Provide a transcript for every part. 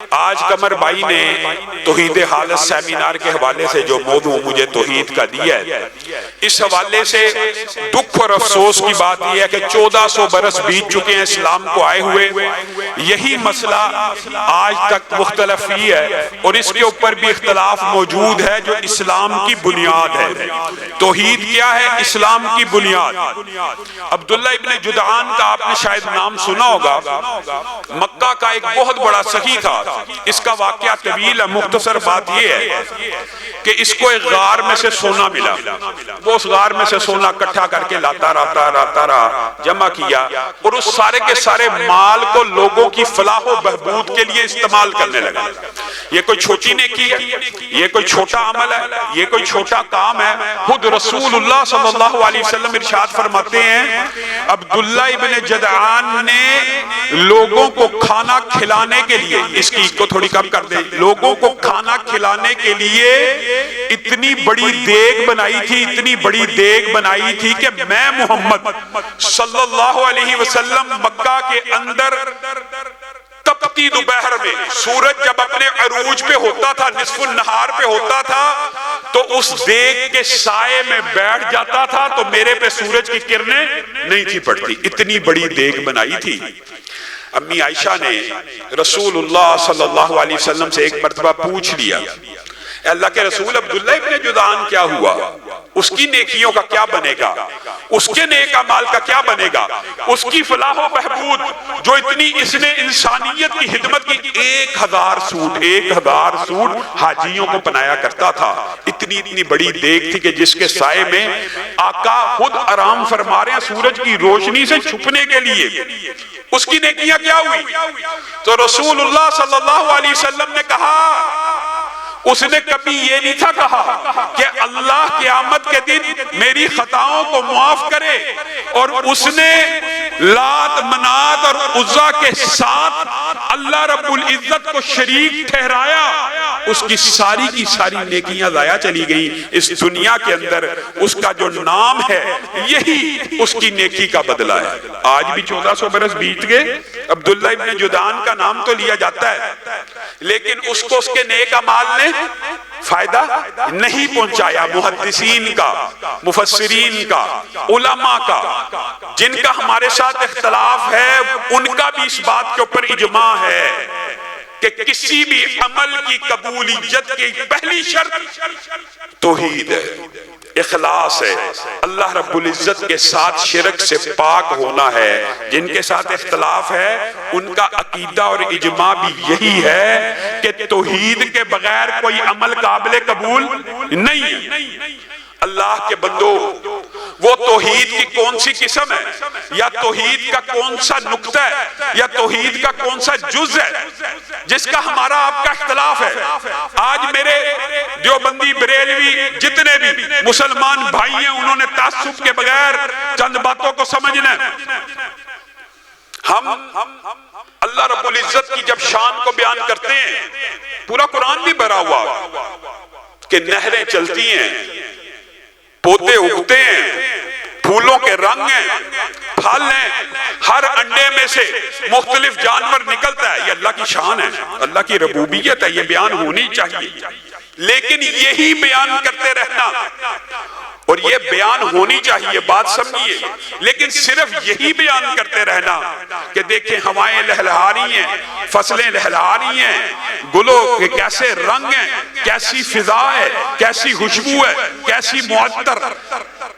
آج قمر بھائی نے توحید حالت سیمینار کے حوالے سے جو موضوع مجھے توحید کا دیا ہے، اس حوالے سے دکھ اور افسوس کی بات یہ ہے کہ 1400 برس بیت چکے ہیں اسلام کو آئے ہوئے، یہی مسئلہ آج تک مختلف ہی ہے اور اس کے اوپر بھی اختلاف موجود ہے جو اسلام کی بنیاد ہے۔ توحید کیا ہے؟ اسلام کی بنیاد۔ عبداللہ ابن جدعان کا آپ نے شاید نام سنا ہوگا، مکہ کا ایک بہت بڑا سخی تھا۔ اس کا واقعہ طویل ہے، مختصر بات یہ ہے کہ اس کو ایک غار میں سے سونا ملا، وہ اس غار میں سے سونا اکٹھا کر کے لاتا رہا، جمع کیا اور اس سارے کے سارے مال کو لوگوں کی فلاح و بہبود کے لیے استعمال کرنے لگا۔ یہ کوئی چھوٹی نیکی ہے، یہ کوئی چھوٹا عمل ہے، یہ کوئی چھوٹا کام ہے۔ خود رسول اللہ صلی اللہ علیہ وسلم ارشاد فرماتے ہیں، عبداللہ ابن جدعان نے لوگوں کو کھانا کھلانے کے لیے، اس کی کو تھوڑی کم کر دیں، لوگوں کو کھانا کھلانے کے لیے اتنی بڑی دیگ بنائی تھی، اتنی بڑی دیگ بنائی تھی کہ میں محمد صلی اللہ علیہ وسلم مکہ کے اندر تپتی دوپہر میں، سورج جب اپنے عروج پہ ہوتا تھا، نصف النہار پہ ہوتا تھا، تو اس دیگ کے سائے میں بیٹھ جاتا تھا تو میرے پہ سورج کی کرنیں نہیں تھی پڑتی، اتنی بڑی دیگ بنائی تھی۔ امی عائشہ نے رسول اللہ صلی اللہ علیہ وسلم سے ایک مرتبہ پوچھ لیا، اے اللہ کے رسول، عبداللہ ابن جدعان کیا ہوا؟ اس کی نیکیوں کا کیا بنے گا؟ اس کے نیک اعمال کا کیا بنے گا؟ اس کی فلاح و بہبود جو اتنی اس نے انسانیت کی خدمت کی، 1000 سوٹ حاجیوں کو پنایا کرتا تھا، اتنی بڑی دیگ تھی کہ جس کے سائے میں آقا خود آرام فرما رہے ہیں سورج کی روشنی سے چھپنے کے لیے۔ اس کی نیکیاں کیا ہوئی؟ تو رسول اللہ صلی اللہ علیہ وسلم نے کہا، اس نے کبھی یہ نہیں تھا کہا کہ اللہ قیامت کے دن میری خطاؤں کو معاف کرے، اور اس نے لات منات اور عزا کے ساتھ اللہ رب العزت کو شریک ٹھہرایا، اس کی ساری نیکیاں ضائع چلی گئی۔ اس دنیا کے اندر اس کا جو نام ہے یہی اس کی نیکی کا بدلہ ہے۔ آج بھی 1400 برس بیت گئے، عبداللہ ابن جدعان کا نام تو لیا جاتا ہے، لیکن اس کو اس کے نیک اعمال نے فائدہ نہیں پہنچایا۔ محدثین کا، مفسرین کا، علماء کا، جن کا ہمارے ساتھ اختلاف ہے، ان کا بھی اس بات کے اوپر اجماع ہے کہ کسی بھی عمل کی قبولیت کی پہلی شرط توحید ہے، اخلاص ہے، اللہ رب العزت کے ساتھ شرک سے پاک ہونا ہے۔ جن کے ساتھ اختلاف ہے ان کا عقیدہ اور اجماع بھی یہی ہے کہ توحید کے بغیر کوئی عمل قابل قبول نہیں ہے۔ اللہ کے بندو، وہ توحید کی کون سی قسم ہے، یا توحید کا کون سا نقطہ ہے، یا توحید کا کون سا جز ہے جس کا ہمارا آپ کا اختلاف ہے؟ آج میرے دیوبندی، بریلوی، جتنے بھی مسلمان بھائی ہیں، انہوں نے تعصب کے بغیر چند باتوں کو سمجھنا ہے۔ ہم اللہ رب العزت کی جب شان کو بیان کرتے ہیں، پورا قرآن بھی بھرا ہوا کہ نہریں چلتی ہیں، پودے اگتے ہیں، پھولوں کے رنگ ہیں، پھل ہیں، ہر انڈے میں سے مختلف جانور نکلتا ہے۔ یہ اللہ کی شان ہے، اللہ کی ربوبیت ہے، یہ بیان ہونی چاہیے۔ لیکن یہی بیان کرتے رہنا، اور یہ بیان ہونی چاہیے، بات سمجھیے، لیکن صرف یہی بیان کرتے رہنا کہ دیکھیں ہوائیں لہلہا رہی ہیں، فصلیں لہلہا رہی ہیں، گلوں کے کیسے رنگ ہیں، کیسی فضا ہے، کیسی خوشبو ہے، کیسی معطر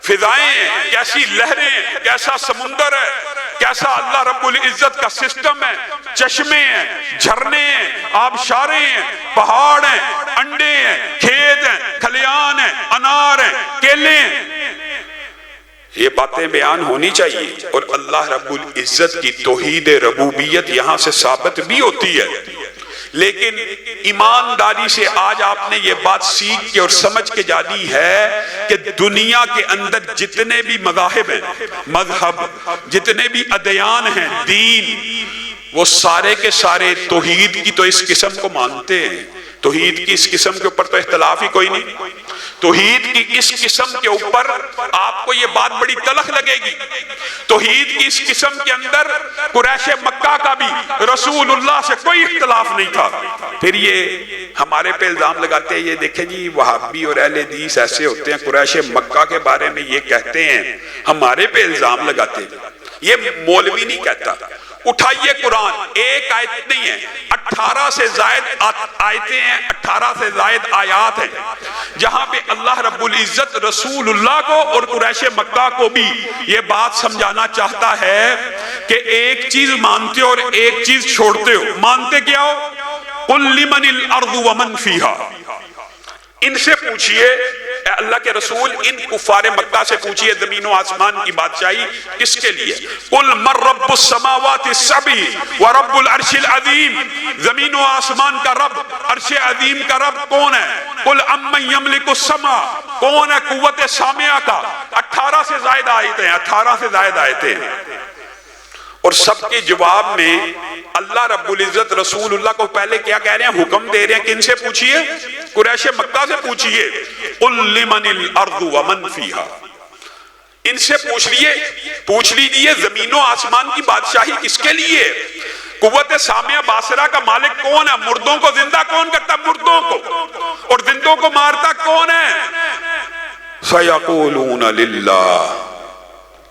فضائیں ہیں، کیسی لہریں ہیں، کیسا سمندر ہے، کیسا اللہ رب العزت کا سسٹم ہے، چشمے ہیں، جھرنے ہیں، آبشاریں ہیں، پہاڑ ہیں، انڈے ہیں، کھیت ہیں، کھلیان ہیں، انار ہیں، کیلے ہیں۔ یہ باتیں بیان ہونی چاہیے، اور اللہ رب العزت کی توحید ربوبیت یہاں سے ثابت بھی ہوتی ہے۔ لیکن ایمانداری سے آج آپ نے یہ بات سیکھ کے اور سمجھ کے جانی ہے کہ دنیا کے اندر جتنے بھی مذاہب ہیں، مذہب، جتنے بھی ادیان ہیں، دین، وہ سارے کے سارے توحید کی تو اس قسم کو مانتے ہیں، توحید کی اس قسم کے اوپر تو اختلاف ہی کوئی نہیں۔ توحید کی اس قسم کے اوپر آپ کو یہ بات بڑی تلخ لگے گی، توحید کی اس قسم کے اندر قریش مکہ کا بھی رسول اللہ سے کوئی اختلاف نہیں تھا۔ پھر یہ ہمارے پہ الزام لگاتے ہیں، یہ دیکھیں جی وہابی اور اہل حدیث ایسے ہوتے ہیں، قریش مکہ کے بارے میں یہ کہتے ہیں، ہمارے پہ الزام لگاتے ہیں۔ یہ مولوی نہیں کہتا، اٹھائیے قرآن، ایک آیت نہیں ہے، 18 سے زائد آیتیں ہیں، 18 سے زائد آیات ہیں، جہاں پہ اللہ رب العزت رسول اللہ کو اور قریش مکہ کو بھی یہ بات سمجھانا چاہتا ہے کہ ایک چیز مانتے ہو اور ایک چیز چھوڑتے ہو۔ مانتے کیا ہو؟ قُلْ لِمَنِ الْأَرْضُ وَمَنْ فِيهَا، ان سے پوچھئے اے اللہ کے رسول، ان کفار مکہ سے پوچھئے زمین و آسمان کی بادشاہی کس کے لیے؟ قُلْ مَنْ رَبُّ السَّمَاوَاتِ السَّبْعِ وَرَبُّ الْعَرْشِ الْعَظِيمِ، زمین و آسمان کا رب، عرش عظیم کا رب کون ہے؟ قُلْ أَمَّنْ يَمْلِكُ السَّمْعَ، کون ہے قوت سامعہ کا؟ 18 سے زائد آیتیں ہیں، 18 سے زائد آیتیں ہیں، اور سب کے جواب میں اللہ رب العزت رسول اللہ کو پہلے کیا کہہ رہے ہیں؟ حکم دے رہے ہیں کہ ان سے پوچھئے، قریش مکہ سے پوچھئے، قُلْ لِمَنِ الْأَرْضُ وَمَنْ فِيهَا، ان سے پوچھ لیجئے زمین و آسمان کی بادشاہی کس کے لیے؟ قوت سامعہ باصرہ کا مالک کون ہے؟ مردوں کو زندہ کون کرتا؟ مردوں کو، اور زندوں کو مارتا کون ہے؟ سَيَقُولُونَ لِلَّهِ،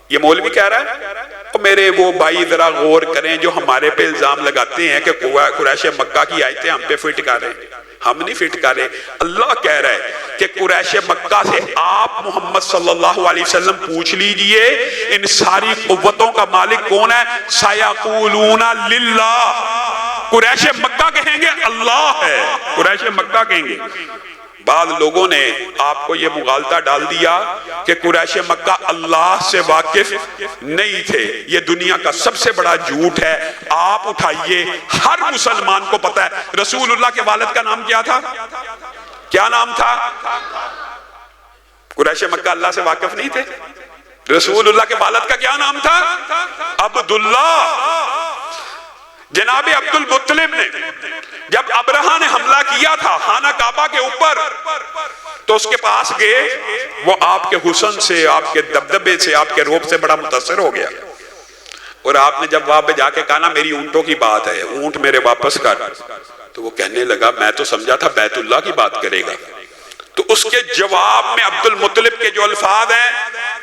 یہ مولوی کہہ رہا ہے۔ تو میرے وہ بھائی ذرا غور کریں جو ہمارے پہ الزام لگاتے ہیں کہ قریش مکہ کی آیتیں ہم پہ فٹ کر رہے ہیں، ہم نہیں فٹ کر رہے، اللہ کہہ رہا ہے کہ قریش مکہ سے آپ محمد صلی اللہ علیہ وسلم پوچھ لیجئے ان ساری قوتوں کا مالک کون ہے؟ سَيَقُولُونَ لِلَّهِ، قریش مکہ کہیں گے اللہ ہے، قریش مکہ کہیں گے۔ بعض لوگوں نے آپ کو یہ مغالطہ ڈال دیا کہ قریش مکہ اللہ سے واقف نہیں تھے، یہ دنیا کا سب سے بڑا جھوٹ ہے۔ آپ اٹھائیے، ہر مسلمان کو پتا ہے رسول اللہ کے والد کا نام کیا تھا؟ کیا نام تھا؟ قریش مکہ اللہ سے واقف نہیں تھے؟ رسول اللہ کے والد کا کیا نام تھا؟ عبداللہ۔ جناب عبد المطلب نے جب ابرہہ نے حملہ کیا تھا خانہ کعبہ کے اوپر تو اس کے پاس گئے، وہ آپ کے حسن سے، آپ کے دبدبے سے، آپ کے روب سے بڑا متاثر ہو گیا، اور آپ نے جب وہاں پہ جا کے کہا نا میری اونٹوں کی بات ہے، اونٹ میرے واپس کر، تو وہ کہنے لگا میں تو سمجھا تھا بیت اللہ کی بات کرے گا۔ تو اس کے جواب میں عبد المطلب کے جو الفاظ ہیں،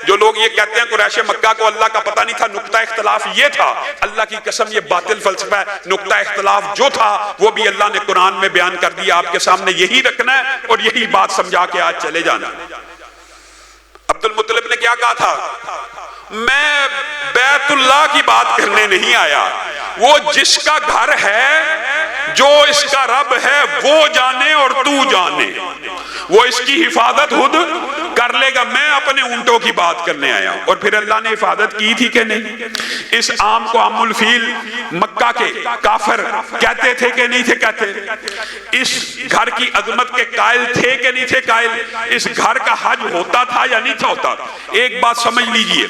جو لوگ یہ کہتے ہیں قریش مکہ کو اللہ کا پتہ نہیں تھا، نقطہ اختلاف یہ تھا، اللہ کی قسم یہ باطل فلسفہ ہے، نقطہ اختلاف جو تھا وہ بھی اللہ نے قرآن میں بیان کر دیا، آپ کے سامنے یہی رکھنا ہے اور یہی بات سمجھا کے آج چلے جانا۔ عبد المطلب نے کیا کہا تھا؟ میں بیت اللہ کی بات کرنے نہیں آیا، وہ جس کا گھر ہے، جو اس کا رب ہے وہ جانے اور تو جانے، وہ اس کی حفاظت خود کر لے گا، میں اپنے اونٹوں کی بات کرنے آیا ہوں۔ اور پھر اللہ نے حفاظت کی تھی کہ نہیں؟ اس عام کو عام الفیل مکہ کے کافر کہتے تھے کہ نہیں تھے کہتے؟ اس گھر کی عظمت کے قائل تھے کہ نہیں تھے قائل؟ اس گھر کا حج ہوتا تھا یا نہیں تھا ہوتا؟ ایک بات سمجھ لیجئے،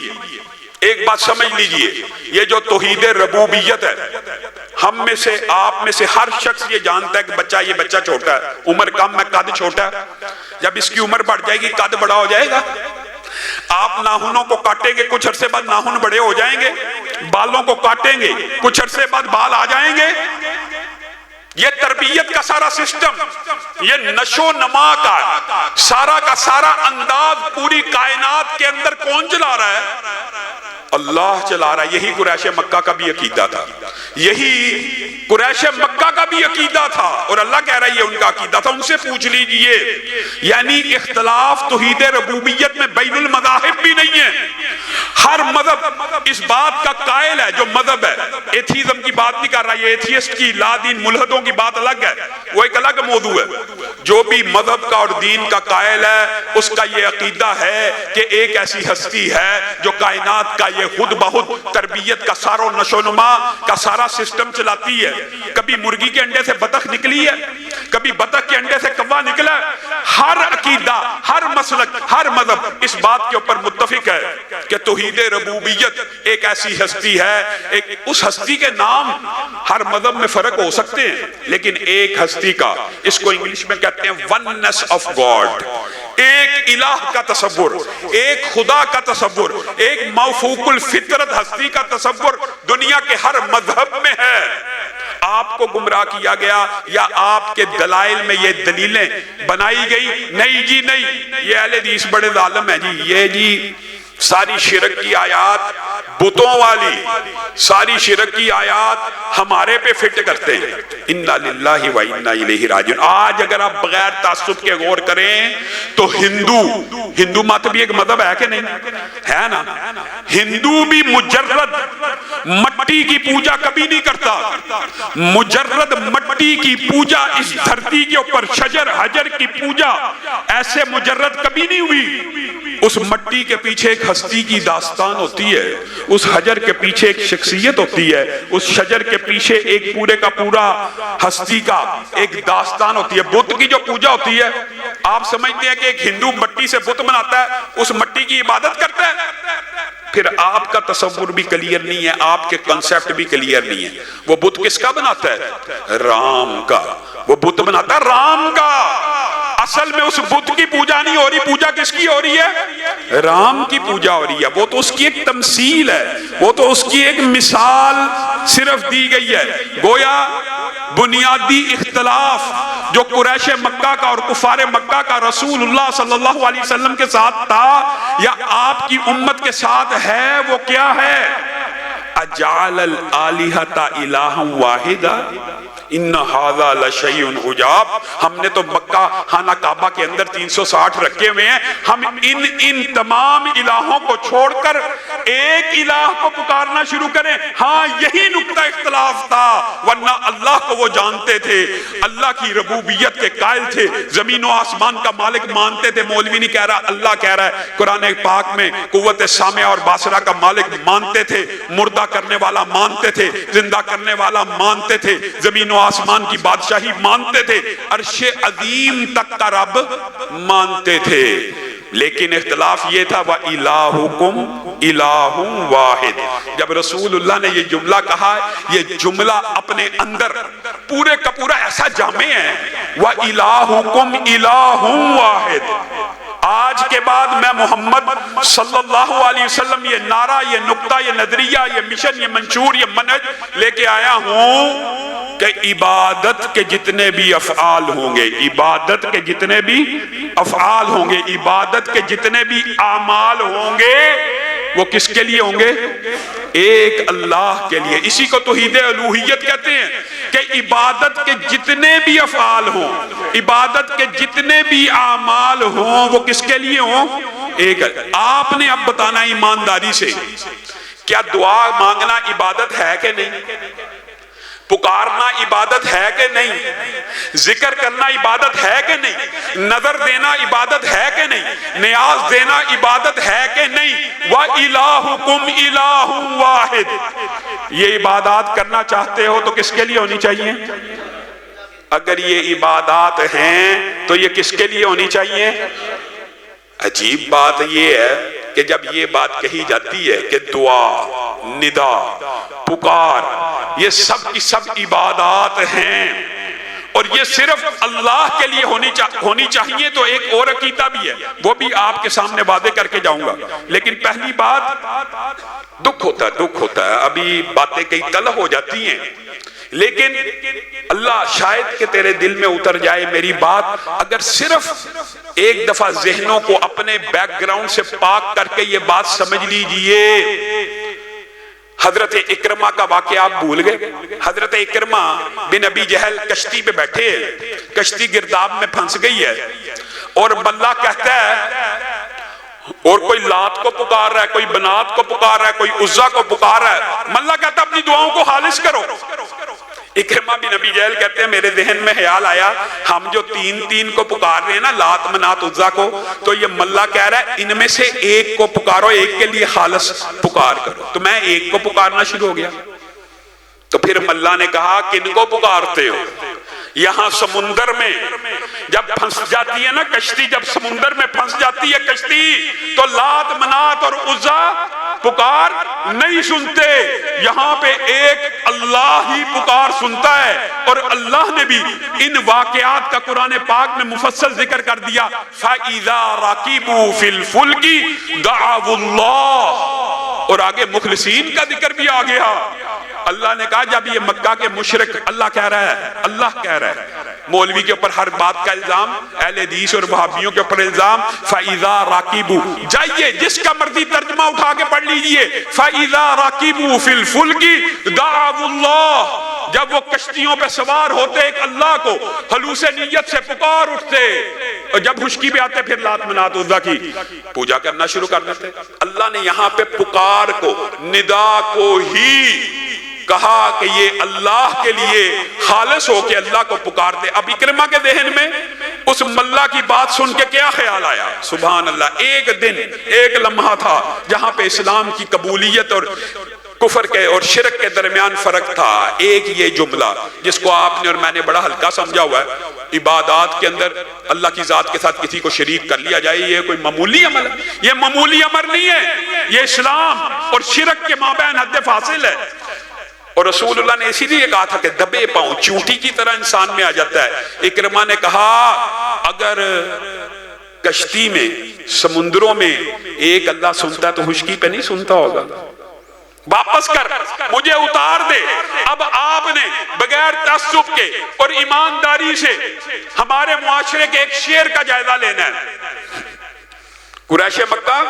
ایک بات سمجھ لیجئے، یہ جو توحید ربوبیت ہے، ہم میں سے، آپ میں سے ہر شخص یہ جانتا ہے کہ بچہ، یہ بچہ چھوٹا ہے، عمر کم ہے، قد چھوٹا ہے، جب اس کی عمر بڑھ جائے گی قد بڑا ہو جائے گا۔ آپ ناخنوں کو کاٹیں گے، کچھ عرصے بعد ناخن بڑے ہو جائیں گے، بالوں کو کاٹیں گے، کچھ عرصے بعد بال آ جائیں گے۔ یہ تربیت کا سارا سسٹم، یہ نشو نما کا سارا انداز پوری کائنات کے اندر کون چلا رہا ہے؟ اللہ چلا رہا ہے۔ یہی قریش مکہ کا بھی عقیدہ تھا، یہی قریش مکہ کا بھی عقیدہ تھا، اور اللہ کہہ رہا ہے یہ ان کا عقیدہ تھا، ان سے پوچھ لیجئے۔ یعنی اختلاف توحید ربوبیت میں بین المذاہب بھی نہیں ہے، ہر مذہب اس بات کا قائل ہے، جو مذہب ہے، ایتھیزم کی بات نہیں کر رہا، یہ ایتھیسٹ کی، لا دین ملحدوں کی بات الگ ہے، وہ ایک الگ موضوع ہے۔ جو بھی مذہب کا اور دین کا قائل ہے، اس کا یہ عقیدہ ہے کہ ایک ایسی ہستی ہے جو کائنات کا یہ خود بخود تربیت کا سارا نشو نما کا سارا سسٹم چلاتی ہے۔ کبھی مرغی کے انڈے سے بطخ نکلی ہے، کبھی بطخ کے انڈے سے کوا نکلا ہے۔ ہر عقیدہ، ہر مسلک، ہر مذہب اس بات کے اوپر متفق ہے کہ توحید ربوبیت ایک ایسی ہستی ہے، اس ہستی کے نام ہر مذہب میں فرق ہو سکتے ہیں، لیکن ایک ہستی کا، اس کو انگلش میں کہتے ہیں وننس آف گاڈ، ایک الہ کا تصور، ایک خدا کا تصور، ایک موفوق الفطرت ہستی کا تصور دنیا کے ہر مذہب میں ہے۔ آپ کو گمراہ کیا گیا یا آپ کے دلائل میں یہ دلیلیں بنائی گئی؟ نہیں جی نہیں، یہ اہل حدیث بڑے ظالم ہیں جی، یہ جی ساری شرک کی آیات بتوں والی، ساری شرک کی آیات ہمارے پہ فٹ کرتے ہیں۔ انا للہ و انا الیہ راجعون۔ آج اگر آپ بغیر تعصب کے غور کریں تو ہندو مت بھی ایک مذہب ہے کہ نہیں ہے نا؟ ہندو بھی مجرد مٹی کی پوجا کبھی نہیں کرتا، مجرد مٹی کی پوجا، اس دھرتی کے اوپر شجر حجر کی پوجا ایسے مجرد کبھی نہیں ہوئی۔ اس مٹی کے پیچھے ایک ہستی کی داستان ہوتی ہے، اس حجر کے پیچھے ایک شخصیت ہوتی ہے، اس شجر کے پیچھے ایک پورے کا پورا ہستی کا ایک داستان ہوتی ہے۔ بت کی جو پوجا ہوتی ہے، آپ سمجھتے ہیں کہ ایک ہندو مٹی سے بت بناتا ہے، اس مٹی کی عبادت کرتا ہے؟ پھر آپ کا تصور بھی کلیئر نہیں ہے، آپ کے کنسیپٹ بھی کلیئر نہیں ہے۔ وہ بت کس کا بناتا ہے؟ رام کا۔ وہ بت بناتا ہے رام کا۔ اصل میں اس بت کی پوجا نہیں ہو رہی، پوجا کس کی ہو رہی ہے؟ رام کی پوجا ہو رہی ہے۔ وہ تو اس کی ایک تمثیل ہے، وہ تو اس کی ایک مثال صرف دی گئی ہے۔ گویا بنیادی اختلاف جو قریش مکہ کا اور کفار مکہ کا رسول اللہ صلی اللہ علیہ وسلم کے ساتھ تھا یا آپ کی امت کے ساتھ ہے، وہ کیا ہے؟ اجعل الالہۃ الہا واحدا ان ھذا لشیء عجاب۔ ہم نے تو مکہ خانہ کعبہ کے اندر 360 رکھے ہوئے ہیں، ہم ان تمام الہوں کو چھوڑ کر ایک الہ کو پکارنا شروع کریں۔ ہاں یہی نقطہ اختلاف تھا، ورنہ اللہ کو وہ جانتے تھے، اللہ کی ربوبیت کے قائل تھے، زمین و آسمان کا مالک مانتے تھے۔ مولوی نہیں کہہ رہا، اللہ کہہ رہا ہے قرآن پاک میں۔ قوت سامع اور باصرہ کا مالک مانتے تھے، مردہ کرنے والا مانتے تھے، زندہ کرنے والا مانتے تھے، زمین و آسمان کی بادشاہی مانتے تھے، عرش عظیم تک کا رب مانتے تھے۔ لیکن اختلاف یہ تھا وَإِلَٰهُكُمْ إِلَٰهٌ وَاحِدٌ۔ جب رسول اللہ نے یہ جملہ کہا، یہ جملہ اپنے اندر پورے کا پورا ایسا جامع ہے، وَإِلَٰهُكُمْ إِلَٰهٌ وَاحِدٌ۔ آج کے بعد میں محمد صلی اللہ علیہ وسلم یہ نعرہ، یہ نقطہ، یہ نظریہ، یہ مشن، یہ منشور، یہ منہج لے کے آیا ہوں کہ عبادت کے جتنے بھی افعال ہوں گے، عبادت کے جتنے بھی افعال ہوں گے، عبادت کے جتنے بھی اعمال ہوں گے، وہ کس کے لیے ہوں گے؟ ایک اللہ کے لیے۔ اسی کو توحید الوہیت کہتے ہیں کہ عبادت کے جتنے بھی افعال ہوں، عبادت کے جتنے بھی اعمال ہوں، وہ کس کے لیے ہوں؟ ایک۔ آپ نے اب بتانا ایمانداری سے، کیا دعا مانگنا عبادت ہے کہ نہیں؟ پکارنا عبادت ہے کہ نہیں؟ ذکر کرنا عبادت ہے کہ نہیں؟ نظر دینا عبادت ہے کہ نہیں؟ نیاز دینا عبادت ہے کہ نہیں؟ وَإِلَٰهُكُمْ إِلَٰهٌ وَاحِدٌ۔ یہ عبادات کرنا چاہتے ہو تو کس کے لیے ہونی چاہیے؟ اگر یہ عبادات ہیں تو یہ کس کے لیے ہونی چاہیے؟ عجیب بات یہ ہے کہ جب یہ بات کہی جاتی ہے کہ دعا، ندا، پکار، یہ سب کی سب عبادات ہیں اور یہ صرف اللہ کے لیے ہونی چاہیے، تو ایک اور عقیدہ بھی ہے، وہ بھی آپ کے سامنے واضح کر کے جاؤں گا۔ لیکن پہلی بات، دکھ ہوتا ہے، ابھی باتیں کئی تلخ ہو جاتی ہیں، لیکن اللہ شاید کہ تیرے دل میں اتر جائے میری بات۔ اگر صرف ایک دفعہ ذہنوں کو اپنے بیک گراؤنڈ سے پاک کر کے یہ بات سمجھ لیجئے۔ حضرت اکرمہ کا واقعہ آپ بھول گئے؟ حضرت اکرمہ بن ابی جہل کشتی پہ بیٹھے، کشتی گرداب میں پھنس گئی ہے اور ملا کہتا ہے، اور کوئی لات کو پکار رہا ہے، کوئی بنات کو پکار رہا ہے، کوئی عزا کو پکار رہا ہے۔ ملا کہتا ہے اپنی دعاؤں کو خالص کرو۔ اکرمہ بن ابی جہل کہتے ہیں میرے ذہن میں خیال آیا، ہم جو تین کو پکار رہے ہیں نا، لات منات عزا کو، تو یہ ملا کہہ رہا ہے ان میں سے ایک کو پکارو، ایک کے لیے خالص پکار کرو۔ تو میں ایک کو پکارنا شروع ہو گیا۔ تو پھر ملا نے کہا کن کو پکارتے ہو؟ یہاں سمندر میں جب پھنس جاتی ہے نا کشتی، جب سمندر میں پھنس جاتی ہے کشتی، تو لات منات اور عزا پکار نہیں سنتے، یہاں پہ ایک اللہ ہی پکار سنتا ہے، اور اللہ نے بھی ان واقعات کا قرآن پاک میں مفصل ذکر کر دیا۔ فَإِذَا رَكِبُوا فِي الْفُلْكِ دَعَوُا اللَّهَ، اور آگے مخلصین کا ذکر بھی آ گیا۔ اللہ نے کہا جب یہ مکہ کے مشرک، اللہ کہہ رہا ہے، اللہ کہہ رہا ہے، مولوی کے اوپر ہر بات کا الزام، اہل حدیث اور وہابیوں کے اوپر الزام۔ فَإِذَا رَاكِبُوا، جائیے جس کا مرضی ترجمہ اٹھا کے پڑھ لیجئے، فَإِذَا رَاكِبُوا فِي الْفُلْكِ دَعَوُا اللَّهَ، جب وہ کشتیوں پہ سوار ہوتے ایک اللہ کو خلوص نیت سے پکار اٹھتے، اور جب خشکی پہ آتے پھر لات منات عزا کی پوجا کرنا شروع کر دیتے۔ اللہ نے یہاں پہ پکار کو، ندا کو ہی کہا کہ یہ اللہ کے لیے خالص ہو کے اللہ کو پکارتے۔ اب اکرمہ کے ذہن میں اس ملا کی بات سن کے کیا خیال آیا؟ سبحان اللہ، ایک دن ایک لمحہ تھا جہاں پہ اسلام کی قبولیت اور کفر کے اور شرک کے درمیان فرق تھا۔ ایک یہ جملہ جس کو آپ نے اور میں نے بڑا ہلکا سمجھا ہوا ہے، عبادات کے اندر اللہ کی ذات کے ساتھ کسی کو شریک کر لیا جائے، یہ کوئی معمولی عمل ہے؟ یہ معمولی عمل نہیں ہے، یہ اسلام اور شرک کے مابین حد فاصل ہے۔ اور رسول اللہ نے اسی لیے کہا تھا کہ دبے پاؤں چونٹی کی طرح انسان میں آ جاتا ہے۔ اکرمہ نے کہا اگر کشتی میں، سمندروں میں ایک اللہ سنتا تو خشکی پہ نہیں سنتا ہوگا؟ واپس کر، مجھے اتار دے۔ اب آپ نے بغیر تعصب کے اور ایمانداری سے ہمارے معاشرے کے ایک شعر کا جائزہ لینا ہے۔ قریش مکہ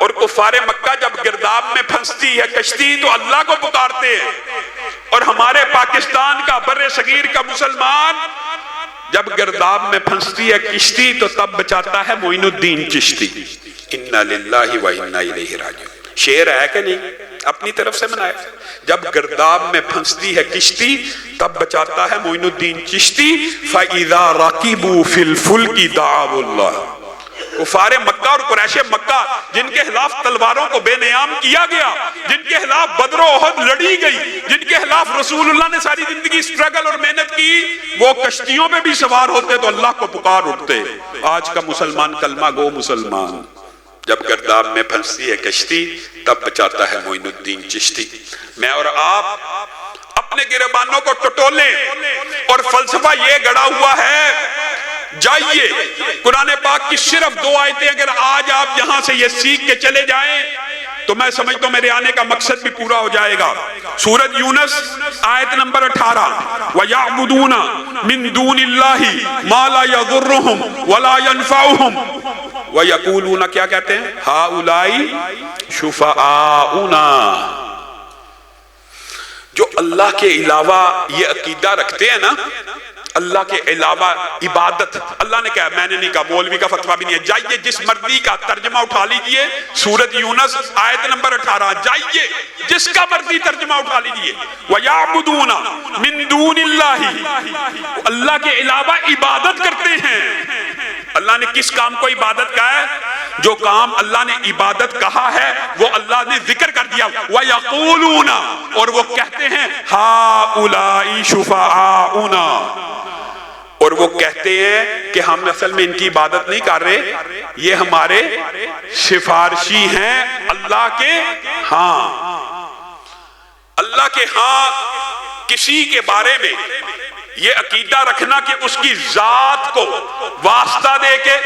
اور کفار مکہ جب گرداب میں پھنستی ہے کشتی تو اللہ کو پکارتے ہیں، اور ہمارے پاکستان کا بر صغیر کا مسلمان جب گرداب میں پھنستی ہے کشتی تو تب بچاتا ہے معین الدین چشتی۔ انا للہ و انا الیہ راجعون، شعر ہے کہ نہیں؟ اپنی طرف سے بنایا۔ جب گرداب میں پھنستی ہے کشتی تب بچاتا ہے معین الدین چشتی۔ فَإِذَا رَكِبُوا فِي الْفُلْكِ دَعَوُا اللَّهَ، کفار مکہ اور قریش مکہ جن کے خلاف تلواروں کو بے نیام کیا گیا، جن کے خلاف بدر و احد لڑی گئی، جن کے خلاف رسول اللہ نے ساری زندگی سٹرگل اور محنت کی، وہ کشتیوں میں بھی سوار ہوتے تو اللہ کو پکار اٹھتے۔ آج کا مسلمان کلمہ گو مسلمان جب گرداب میں پھنستی ہے کشتی تب بچاتا ہے معین الدین چشتی۔ میں اور آپ اپنے گریبانوں کو ٹٹولیں، اور فلسفہ یہ گڑا ہوا ہے۔ جائیے قرآن پاک کی صرف 2 آیتیں اگر آج آپ یہاں سے یہ سیکھ کے چلے جائیں تو میں سمجھتا ہوں میرے آنے کا مقصد بھی پورا ہو جائے گا۔ سورۃ یونس آیت نمبر 18، وَيَعْبُدُونَ مِن دُونِ اللَّهِ مَا لَا يَضُرُّهُمْ وَلَا يَنْفَعُهُمْ وَيَقُولُونَ، کیا کہتے ہیں؟ هَؤُلَاءِ شُفَعَاؤُنَا، جو اللہ کے علاوہ یہ عقیدہ رکھتے ہیں نا، اللہ کے علاوہ عبادت، اللہ نے کہا، میں نے نہیں کہا، مولوی کا فتویٰ بھی نہیں ہے۔ جائیے جس مرضی کا ترجمہ اٹھا لیجئے، سورۃ یونس آیت نمبر 18، جائیے جس کا مرضی ترجمہ اٹھا لیجئے۔ وَيَعْبُدُونَ مِن دُونِ اللَّهِ، اللہ کے علاوہ عبادت کرتے ہیں۔ اللہ نے کس کام کو عبادت کہا ہے؟ جو کام اللہ نے عبادت کہا ہے وہ اللہ نے ذکر کر دیا۔ وَيَقُولُونَ، اور وہ کہتے ہیں هَؤُلَاءِ شُفَعَاؤُنَا، اور وہ کہتے ہیں کہ ہم اصل میں ان کی عبادت نہیں کر رہے، یہ ہمارے سفارشی ہیں اللہ کے ہاں۔ اللہ کے ہاں کسی کے بارے میں یہ عقیدہ رکھنا کہ اس کی ذات کو واسطہ دے کے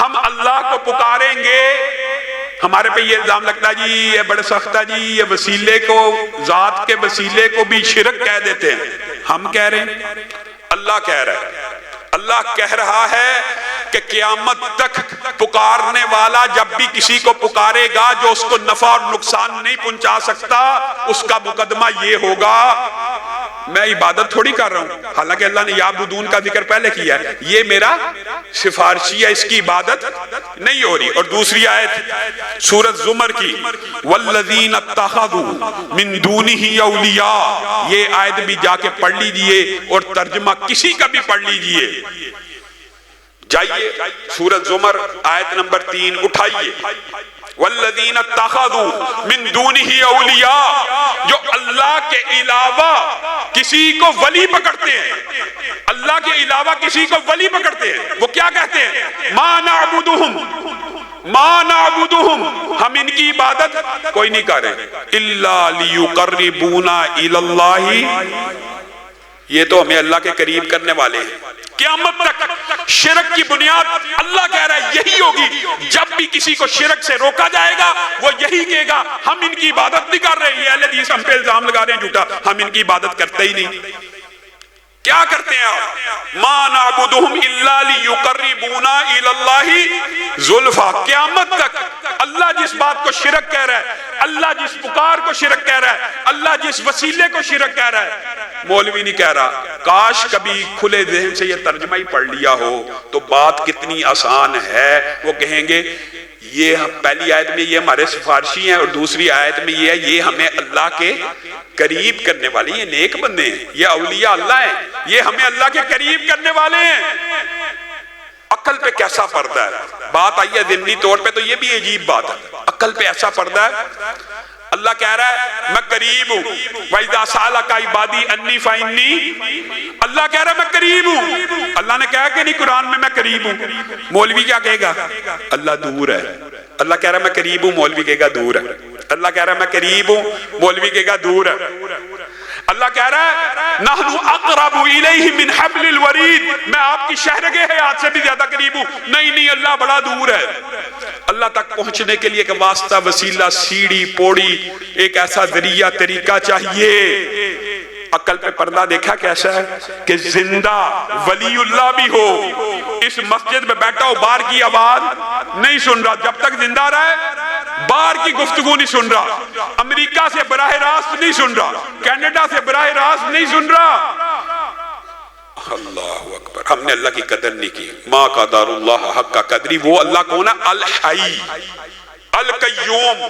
ہم اللہ کو پکاریں گے۔ ہمارے پہ یہ الزام لگتا ہے جی یہ بڑے سخت ہے جی، یہ وسیلے کو، ذات کے وسیلے کو بھی شرک کہہ دیتے ہیں۔ ہم کہہ رہے ہیں، اللہ کہہ رہا ہے، اللہ کہہ رہا ہے کہ قیامت تک پکارنے والا جب بھی کسی کو پکارے گا جو اس کو نفع اور نقصان نہیں پہنچا سکتا، اس کا مقدمہ یہ ہوگا میں عبادت تھوڑی کر رہا ہوں، حالانکہ اللہ نے یعبدون کا ذکر پہلے کیا ہے، یہ میرا سفارشی ہے، اس کی عبادت نہیں ہو رہی۔ اور دوسری آیت سورۃ زمر کی، والذین اتخذوا من دونہ اولیاء، یہ آیت بھی جا کے پڑھ لیجئے اور ترجمہ کسی کا بھی پڑھ لیجئے۔ جائیے سورۃ زمر آیت نمبر 3 اٹھائیے، والذین اتخذوا من دونہ اولیاء، جو اللہ کے علاوہ کسی کو ولی پکڑتے ہیں، اللہ کے علاوہ کسی کو ولی پکڑتے ہیں، وہ کیا کہتے ہیں؟ ما نعبدہم، ما نعبدہم، ہم ان کی عبادت کوئی نہیں کر رہے، الا لیقربونا الی اللہ، یہ تو ہمیں اللہ کے قریب کرنے والے ہیں۔ قیامت تک شرک کی بنیاد اللہ کہہ رہا ہے یہی ہوگی، جب بھی کسی کو شرک سے روکا جائے گا وہ یہی کہے گا ہم ان کی عبادت نہیں کر رہے، یہ اہل حدیث ہم پہ الزام لگا رہے ہیں جھوٹا، ہم ان کی عبادت کرتے ہی نہیں۔ کیا کرتے ہیں آپ؟ ما نعبدہم الا لیقربونا الی اللہ زلفا، قیامت تک اللہ جس بات کو شرک کہہ رہا ہے، اللہ جس پکار کو شرک کہہ رہا ہے، اللہ جس وسیلے کو شرک کہہ رہا ہے، مولوی نہیں کہہ رہا۔ کاش کبھی کھلے ذہن سے یہ ترجمہ ہی پڑھ لیا ہو تو بات کتنی آسان ہے۔ وہ کہیں گے یہ پہلی آیت میں یہ ہمارے سفارشی ہیں، اور دوسری آیت میں یہ ہے یہ ہمیں اللہ کے قریب کرنے والے، یہ نیک بندے ہیں، یہ اولیاء اللہ ہیں، یہ ہمیں اللہ کے قریب کرنے والے ہیں۔ عقل پہ کیسا پردہ ہے؟ بات آئی ہے ضمنی طور پہ تو یہ بھی عجیب بات ہے، عقل پہ ایسا پردہ ہے۔ اللہ کہہ رہا ہے میں قریب ہوں، وَإِذَا سَأَلَكَ عِبَادِي أَنِّي فَإِنِّي، اللہ کہہ رہا ہے میں قریب ہوں۔ اللہ نے کہا کہ نہیں قرآن میں قریب ہوں؟ مولوی کیا کہے گا؟ اللہ دور ہے۔ اللہ کہہ رہا ہے میں قریب ہوں، مولوی کہے گا دور ہے۔ اللہ کہہ رہا ہے میں قریب ہوں، مولوی کہے گا دور ہے۔ اللہ کہہ رہا ہے نحن اقرب الیہ من حبل الورید، میں آپ کی شہرگ حیات سے بھی زیادہ قریب ہوں۔ نہیں اللہ بڑا دور ہے۔ اللہ تک پہنچنے کے لیے ایک واسطہ، وسیلہ، سیڑھی، پوڑی، ایک ایسا ذریعہ طریقہ چاہیے۔ عقل پہ پردہ دیکھا کیسا ہے کہ زندہ ولی اللہ بھی ہو، اس مسجد میں بیٹھا ہو، باہر کی آواز نہیں سن رہا، جب تک زندہ رہے باہر کی گفتگو نہیں سن رہا، امریکہ سے براہ راست نہیں سن رہا، کینیڈا سے براہ راست نہیں سن رہا۔ اللہ اکبر، ہم نے اللہ کی قدر نہیں کی۔ ما قدر اللہ حق کا قدری، وہ اللہ کون ہے؟ الحی القیوم،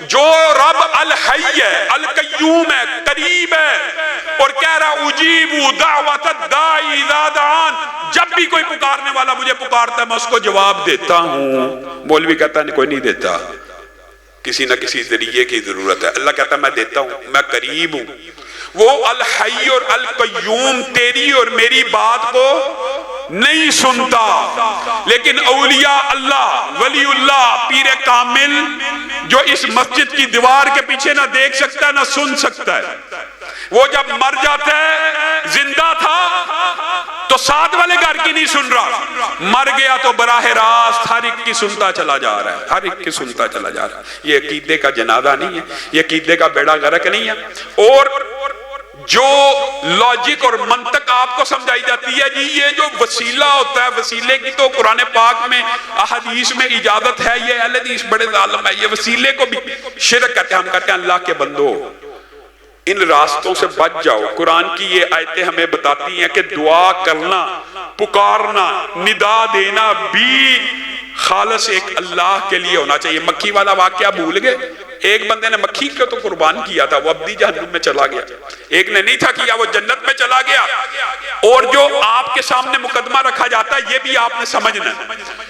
جو رب الحی ہے، القیوم ہے، قریب ہے، اور کہہ رہا اجیب دعوت الداعی اذا دعان، جب بھی کوئی پکارنے والا مجھے پکارتا ہے میں اس کو جواب دیتا ہوں۔ مولوی کہتا ہے کوئی نہیں دیتا، کسی نہ کسی ذریعے کی ضرورت ہے۔ اللہ کہتا ہے میں دیتا ہوں، میں قریب ہوں۔ وہ الحی اور القیوم تیری اور میری بات کو نہیں سنتا، لیکن اولیاء اللہ، ولی اللہ، پیر کامل جو اس مسجد کی دیوار کے پیچھے نہ دیکھ سکتا ہے نہ سن سکتا ہے، وہ جب مر جاتا ہے، زندہ تھا تو ساتھ والے گھر کی نہیں سن رہا، مر گیا تو براہ راست ہر ایک کی سنتا چلا جا رہا ہے، ہر ایک کی سنتا چلا جا رہا ہے۔ یہ عقیدے کا جنازہ نہیں ہے، یہ عقیدے کا بیڑا غرق نہیں ہے۔ اور جو لاجک اور منطق آپ کو سمجھائی جاتی ہے جی یہ جو وسیلہ ہوتا ہے، وسیلے کی تو قرآن پاک میں احادیث میں اجازت ہے، یہ اہل حدیث بڑے ظالم ہے، یہ وسیلے کو بھی شرک کہتے ہیں۔ ہم کہتے ہیں اللہ کے بندو ان راستوں سے بچ جاؤ۔ قرآن کی یہ آیتیں ہمیں بتاتی ہیں کہ دعا کرنا، پکارنا، ندا دینا بھی خالص ایک اللہ کے لیے ہونا چاہیے۔ مکھی والا واقعہ بھول گئے؟ ایک بندے نے مکھی کو تو قربان کیا تھا، وہ ابدی جہنم میں چلا گیا، ایک نے نہیں تھا کیا، وہ جنت میں چلا گیا۔ اور جو آپ کے سامنے مقدمہ رکھا جاتا ہے یہ بھی آپ نے سمجھنا ہے۔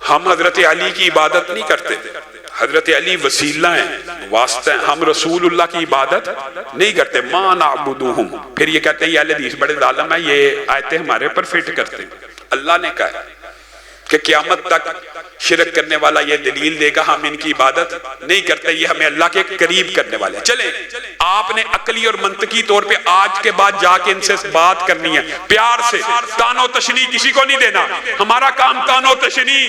ہم حضرت علی کی عبادت نہیں کرتے، حضرت علی وسیلہ ہیں، واسطہ ہیں، ہم رسول اللہ کی عبادت نہیں کرتے۔ ما نعبدوہم، پھر یہ کہتے ہیں یہ اہل حدیث بڑے ظالم ہیں، یہ آیتیں ہمارے پر فٹ کرتے ہیں۔ اللہ نے کہا کہ قیامت تک شرک کرنے والا یہ دلیل دے گا ہم ان کی عبادت نہیں کرتے، یہ ہمیں اللہ کے قریب کرنے والے ہیں۔ چلیں آپ نے عقلی اور منطقی طور پہ آج کے بعد جا کے ان سے بات کرنی ہے، پیار سے، تان و تشنیع کسی کو نہیں دینا۔ ہمارا کام تان و تشنیع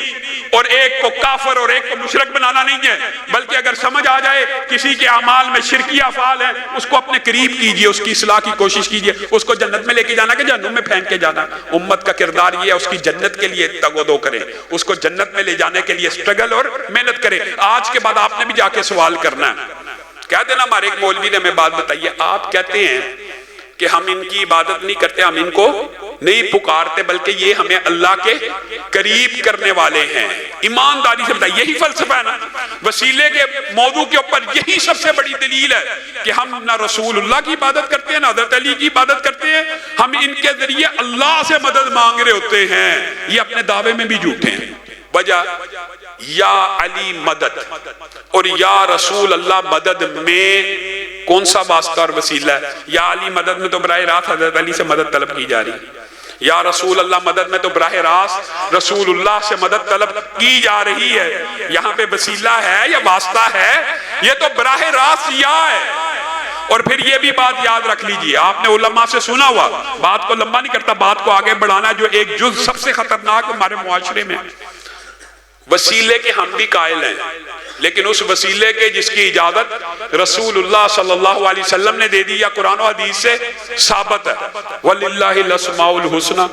اور ایک کو کافر اور ایک کو مشرک بنانا نہیں ہے، بلکہ اگر سمجھ آ جائے کسی کے اعمال میں شرکی افعال ہیں اس کو اپنے قریب کیجئے، اس کی اصلاح کی کوشش کیجئے، اس کو جنت میں لے کے جانا کہ جہنم میں پھینک کے جانا۔ امت کا کردار یہ ہے اس کی جنت کے لیے تگ و دو کریں، اس کو جنت میں لے جانے کے لیے سٹرگل اور محنت کرے۔ آج کے بعد آپ نے بھی جا کے سوال کرنا ہے۔ کہہ دینا ہمارے ایک مولوی نے ہمیں بات بتائی ہے، آپ کہتے ہیں کہ ہم ان کی عبادت نہیں کرتے، ہم ان کو نہیں پکارتے، بلکہ یہ ہمیں اللہ کے قریب کرنے والے ہیں۔ ایمانداری سے بتائیے، یہی فلسفہ ہے نا وسیلے کے موضوع کے اوپر، یہی سب سے بڑی دلیل ہے کہ ہم نہ رسول اللہ کی عبادت کرتے ہیں نہ حضرت علی کی عبادت کرتے ہیں، ہم ان کے ذریعے اللہ سے مدد مانگ رہے ہوتے ہیں۔ یہ اپنے دعوے میں بھی جھوٹے ہیں۔ وجہ یا علی مدد اور یا رسول اللہ مدد میں کون سا واسطہ اور وسیلہ ہے؟ یا علی مدد میں تو براہ راست حضرت علی سے مدد طلب کی جا رہی، یا رسول اللہ مدد میں تو براہ راست رسول اللہ سے مدد طلب کی جا رہی ہے، یہاں پہ وسیلہ ہے یا واسطہ ہے؟ یہ تو براہ راست یا ہے۔ اور پھر یہ بھی بات یاد رکھ لیجئے، آپ نے علماء سے سنا ہوا، بات کو لمبا نہیں کرتا، بات کو آگے بڑھانا جو ایک جز سب سے خطرناک ہمارے معاشرے میں، وسیلے کے ہم بھی قائل ہیں، لیکن اس وسیلے کے جس کی اجازت رسول اللہ صلی اللہ علیہ وسلم نے دے دی یا قرآن و حدیث سے ثابت ہے۔ وَلِلَّهِ الْأَسْمَاءُ الْحُسْنَى،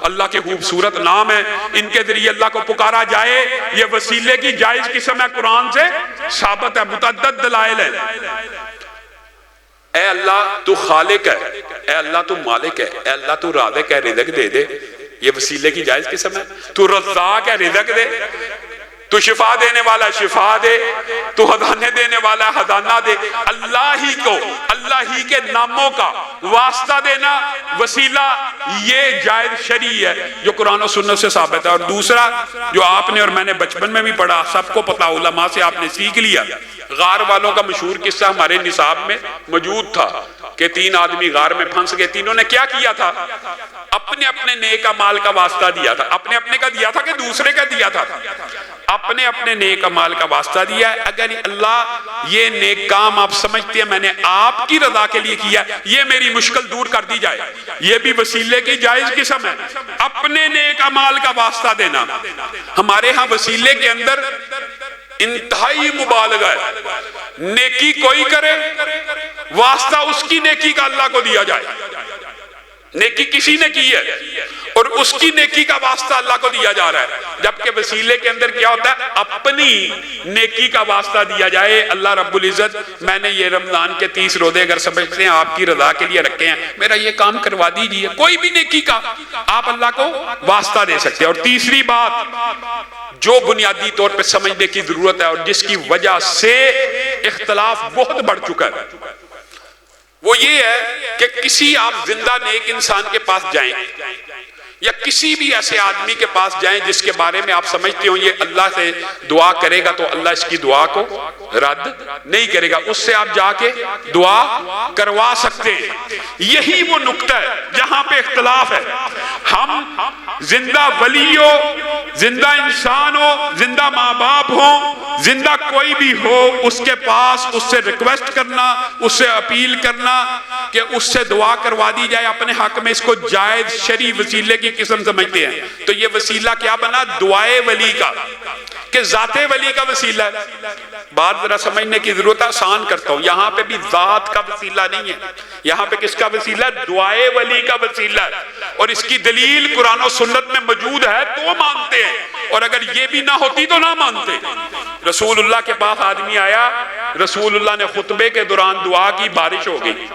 اللہ کے خوبصورت نام ہیں، ان کے ذریعے اللہ کو پکارا جائے، یہ وسیلے کی جائز قسم ہے، قرآن سے ثابت ہے، متعدد دلائل ہے۔ اے اللہ تو خالق ہے، اے اللہ تو مالک ہے، اے اللہ تو رازق ہے، رزق دے دے، یہ وسیلے کی جائز قسم ہے۔ تو رزاق ہے، رزق دے، تو شفا دینے والا شفا دے، تو خزانے دینے والا خزانہ دے۔ اللہ ہی کو، اللہ ہی کے ناموں کا واسطہ دینا، وسیلہ، یہ جائز شرعی ہے جو قرآن و سنت سے ثابت ہے۔ اور دوسرا جو آپ نے اور میں نے بچپن میں بھی پڑھا، سب کو پتا، علماء سے آپ نے سیکھ لیا، غار والوں کا مشہور قصہ ہمارے نصاب میں موجود تھا کہ 3 آدمی غار میں پھنس گئے، تینوں نے کیا کیا تھا؟ اپنے اپنے نیک اعمال کا واسطہ دیا تھا۔ اپنے اپنے کا دیا تھا کہ دوسرے کا دیا تھا؟ اپنے اپنے نیک اعمال کا واسطہ دیا ہے۔ اگر اللہ یہ نیک کام آپ سمجھتے ہیں میں نے آپ کی رضا کے لیے کیا، یہ میری مشکل دور کر دی جائے، یہ بھی وسیلے کی جائز قسم ہے، اپنے نیک اعمال کا واسطہ دینا۔ ہمارے ہاں وسیلے کے اندر انتہائی مبالغہ ہے، نیکی کوئی کرے، واسطہ اس کی نیکی کا اللہ کو دیا جائے۔ نیکی کسی نے کی ہے اور اس کی نیکی کا واسطہ اللہ کو دیا جا رہا ہے، جبکہ وسیلے کے اندر کیا ہوتا ہے؟ اپنی نیکی کا واسطہ دیا جائے۔ اللہ رب العزت میں نے یہ رمضان کے 30 روزے اگر سمجھتے ہیں آپ کی رضا کے لیے رکھے ہیں، میرا یہ کام کروا دیجئے، کوئی بھی نیکی کا آپ اللہ کو واسطہ دے سکتے ہیں۔ اور تیسری بات جو بنیادی طور پہ سمجھنے کی ضرورت ہے اور جس کی وجہ سے اختلاف بہت بڑھ چکا ہے، وہ یہ ہے کہ کسی آپ زندہ نیک انسان کے پاس جائیں یا کسی بھی ایسے آدمی کے پاس جائیں جس کے بارے میں آپ سمجھتے ہو یہ اللہ سے دعا کرے گا تو اللہ اس کی دعا کو رد نہیں کرے گا، اس سے آپ جا کے دعا کروا سکتے ہیں۔ یہی وہ نقطہ ہے جہاں پہ اختلاف ہے۔ ہم زندہ ولی ہو، زندہ انسان ہو، زندہ ماں باپ ہو، زندہ کوئی بھی ہو، اس کے پاس اس سے ریکویسٹ کرنا، اس سے اپیل کرنا کہ اس سے دعا کروا دی جائے اپنے حق میں، اس کو جائز شرعی وسیلے کی قسم سمجھتے ہیں۔ تو یہ وسیلہ کیا بنا؟ دعائے ولی کا، کہ ذات ولی کا وسیلہ ہے۔ بات ذرا سمجھنے کی ضرورت ہے، آسان کرتا ہوں، یہاں پہ بھی ذات کا وسیلہ نہیں ہے، یہاں پہ کس کا وسیلہ ہے؟ دعائے ولی کا وسیلہ ہے، اور اس کی دلیل قرآن و سنت میں موجود ہے تو مانتے ہیں، اور اگر یہ بھی نہ ہوتی تو نہ مانتے۔ رسول اللہ کے پاس آدمی آیا، رسول اللہ نے خطبے کے دوران دعا کی، بارش ہو گئی۔